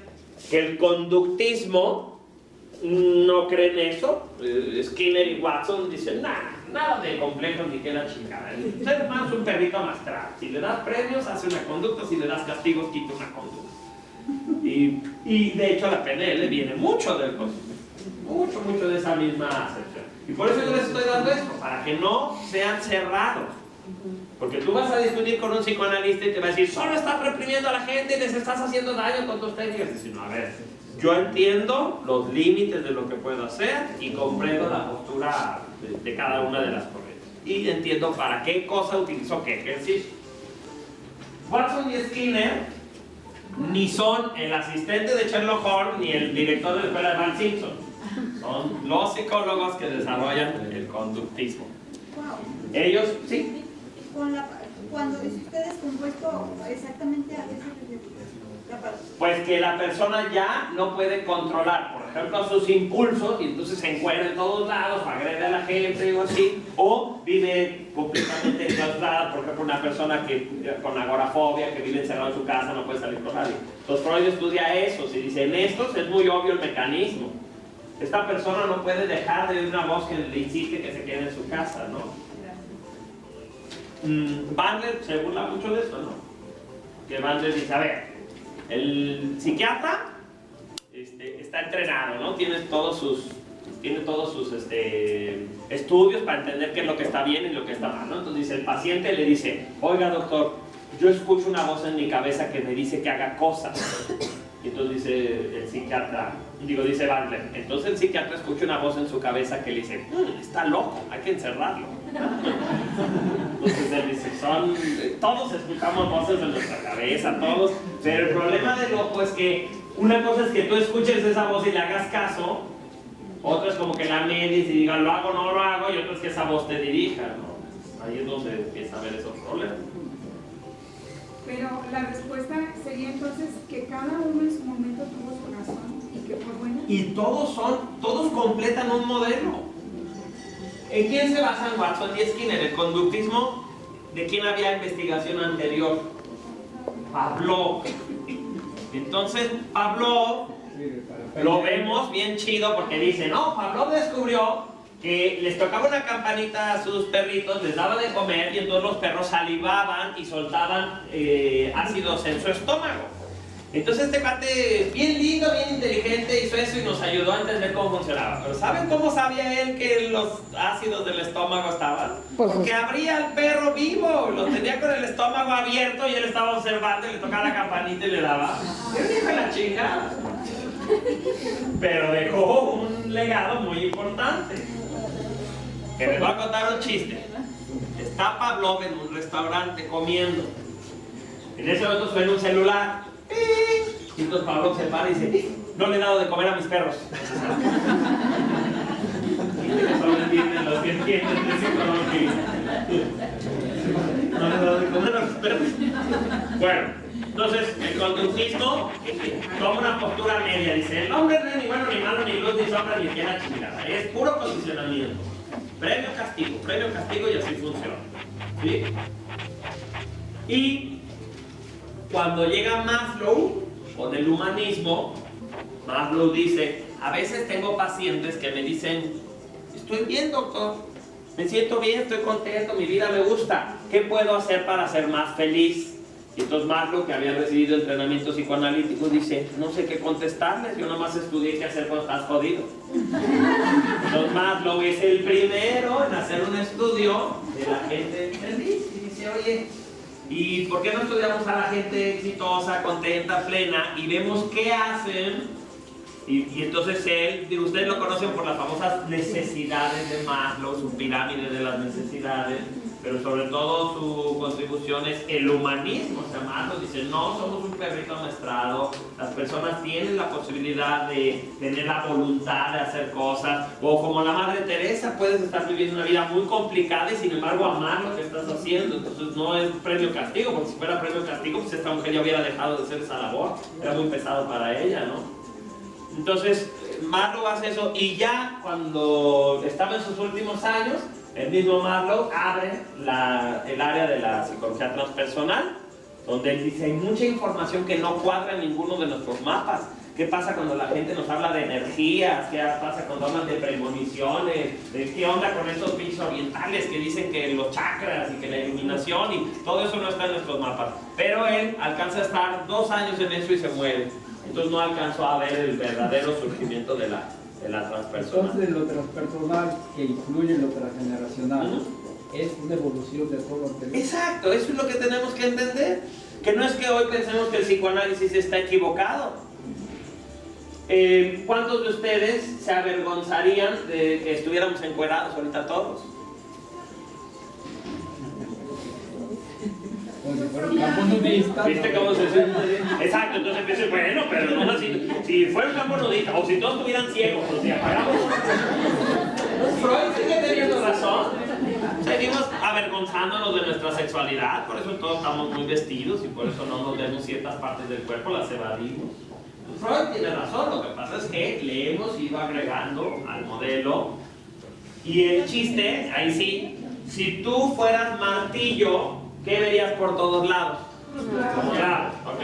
que el conductismo no cree en eso. Skinner y Watson dicen, nada de complejos ni que la chingada. El ser humano es un perrito amastrado. Si le das premios, hace una conducta. Si le das castigos, quita una conducta. Y de hecho la PNL viene mucho del conductismo. Mucho de esa misma acepción. Y por eso yo les estoy dando esto, para que no sean cerrados. Porque tú vas a discutir con un psicoanalista y te va a decir, solo estás reprimiendo a la gente y les estás haciendo daño con tus técnicas. Y decir, no, a ver, yo entiendo los límites de lo que puedo hacer y comprendo la postura de cada una de las corrientes. Y entiendo para qué cosa utilizo qué ejercicio. Watson y Skinner ni son el asistente de Sherlock Holmes ni el director de la escuela de Van Simpson. Son los psicólogos que desarrollan el conductismo. Ellos, sí. Cuando dice usted descompuesto, exactamente a qué se refiere. Pues que la persona ya no puede controlar, por ejemplo, sus impulsos y entonces se encuentra en todos lados, agrede a la gente o así, o vive completamente enclaustrada, por ejemplo, una persona con agorafobia que vive encerrada en su casa, no puede salir con nadie. Entonces Freud estudia eso, y dice, en estos es muy obvio el mecanismo. Esta persona no puede dejar de oír una voz que le insiste que se quede en su casa, ¿no? Bandler se burla mucho de eso, ¿no? Que Bandler dice, a ver, el psiquiatra está entrenado, ¿no? Tiene todos sus estudios para entender qué es lo que está bien y lo que está mal, ¿no? Entonces dice, el paciente le dice, oiga doctor, yo escucho una voz en mi cabeza que me dice que haga cosas. Y entonces dice el psiquiatra, dice Bandler, entonces el psiquiatra escucha una voz en su cabeza que le dice, está loco, hay que encerrarlo. Entonces él dice, todos escuchamos voces en nuestra cabeza, todos, pero el problema del loco es que una cosa es que tú escuches esa voz y le hagas caso, otra es como que la medies y digas, lo hago o no lo hago, y otra es que esa voz te dirija, ¿no? Ahí es donde empieza a haber esos problemas. Pero la respuesta sería entonces que cada uno en su momento tuvo su razón y que fue buena. Y todos completan un modelo. ¿En quién se basan Watson y Skinner? El conductismo, ¿de quién había investigación anterior? Pavlov. Entonces Pavlov Lo vemos bien chido porque dice, no, Pavlov descubrió que les tocaba una campanita a sus perritos, les daba de comer y entonces los perros salivaban y soltaban ácidos en su estómago. Entonces este cuate, bien lindo, bien inteligente, hizo eso y nos ayudó a entender cómo funcionaba. Pero ¿saben cómo sabía él que los ácidos del estómago estaban? Porque abría al perro vivo, lo tenía con el estómago abierto y él estaba observando y le tocaba la campanita y le daba. ¿Qué dijo la chica? Pero dejó un legado muy importante. Que les voy a contar un chiste. Está Pavlov en un restaurante comiendo. En ese momento suena un celular. Y entonces Pavlov se para y dice, no le he dado de comer a mis perros. Solo entienden los que entienden de psicología. No le he dado de comer a mis perros. Bueno, entonces el conductismo toma una postura media. Dice, el hombre no es ni bueno, ni malo, ni luz, ni sombra, ni quien chingada. Es puro condicionamiento. Premio, castigo y así funciona. ¿Sí? Y cuando llega Maslow con el humanismo, Maslow dice, a veces tengo pacientes que me dicen, estoy bien, doctor, me siento bien, estoy contento, mi vida me gusta, ¿qué puedo hacer para ser más feliz? Y entonces Maslow, que había recibido entrenamiento psicoanalítico, dice, no sé qué contestarles, yo nomás estudié qué hacer cuando estás jodido. Entonces Maslow es el primero en hacer un estudio de la gente feliz y dice, oye, ¿y por qué no estudiamos a la gente exitosa, contenta, plena y vemos qué hacen? Y entonces él, ustedes lo conocen por las famosas necesidades de Maslow, su pirámide de las necesidades, pero sobre todo su contribución es el humanismo. O sea, Maslow dice, no somos un perrito amaestrado, las personas tienen la posibilidad de tener la voluntad de hacer cosas, o como la Madre Teresa, puedes estar viviendo una vida muy complicada y sin embargo amar lo que estás haciendo. Entonces no es premio castigo, porque si fuera premio castigo, pues esta mujer ya hubiera dejado de hacer esa labor, era muy pesado para ella, ¿no? Entonces Maslow hace eso y ya cuando estaba en sus últimos años, el mismo Maslow abre el área de la psicología transpersonal, donde él dice, hay mucha información que no cuadra en ninguno de nuestros mapas. ¿Qué pasa cuando la gente nos habla de energías? ¿Qué pasa cuando hablan de premoniciones? ¿De qué onda con estos bichos orientales que dicen que los chakras y que la iluminación y todo eso no está en nuestros mapas? Pero él alcanza a estar 2 años en eso y se muere. Entonces no alcanzó a ver el verdadero surgimiento de la transpersonal. Entonces lo transpersonal que incluye lo transgeneracional es una evolución de todo lo anterior. Exacto, eso es lo que tenemos que entender. Que no es que hoy pensemos que el psicoanálisis está equivocado. ¿Cuántos de ustedes se avergonzarían de que estuviéramos encuerados ahorita todos? ¿Viste cómo se siente? Exacto, entonces empieza, bueno, pero no así. Si fuera un campo nudista, o si todos estuvieran ciegos, o si apagamos. Freud sigue teniendo razón. Seguimos avergonzándonos de nuestra sexualidad, por eso todos estamos muy vestidos y por eso no nos vemos ciertas partes del cuerpo, las evadimos. Freud tiene razón, lo que pasa es que le hemos ido agregando al modelo. Y el chiste, ahí sí, si tú fueras martillo, ¿qué verías por todos lados? Claro, ok.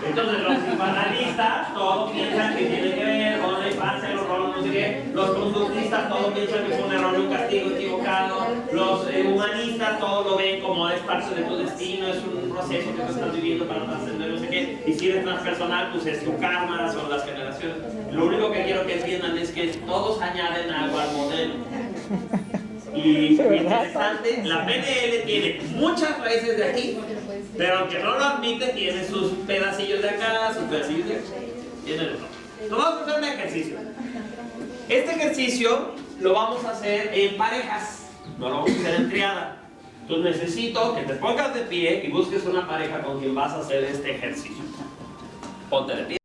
Entonces los psicoanalistas todos piensan que tiene que ver con la infancia, los roles, no sé qué. Los conductistas todos piensan que es un error, un castigo equivocado. Los humanistas todos lo ven como es parte de tu destino, es un proceso que tú estás viviendo para trascender, no sé qué. Y si eres transpersonal, pues es tu karma, son las generaciones. Lo único que quiero que entiendan es que todos añaden algo al modelo. Y interesante, la PNL tiene muchas raíces de aquí, pero aunque no lo admite, tiene sus pedacillos de acá, sus pedacillos de acá. Tiene el otro. Nos vamos a hacer un ejercicio. Este ejercicio lo vamos a hacer en parejas, no lo vamos a hacer en triada. Entonces necesito que te pongas de pie y busques una pareja con quien vas a hacer este ejercicio. Ponte de pie.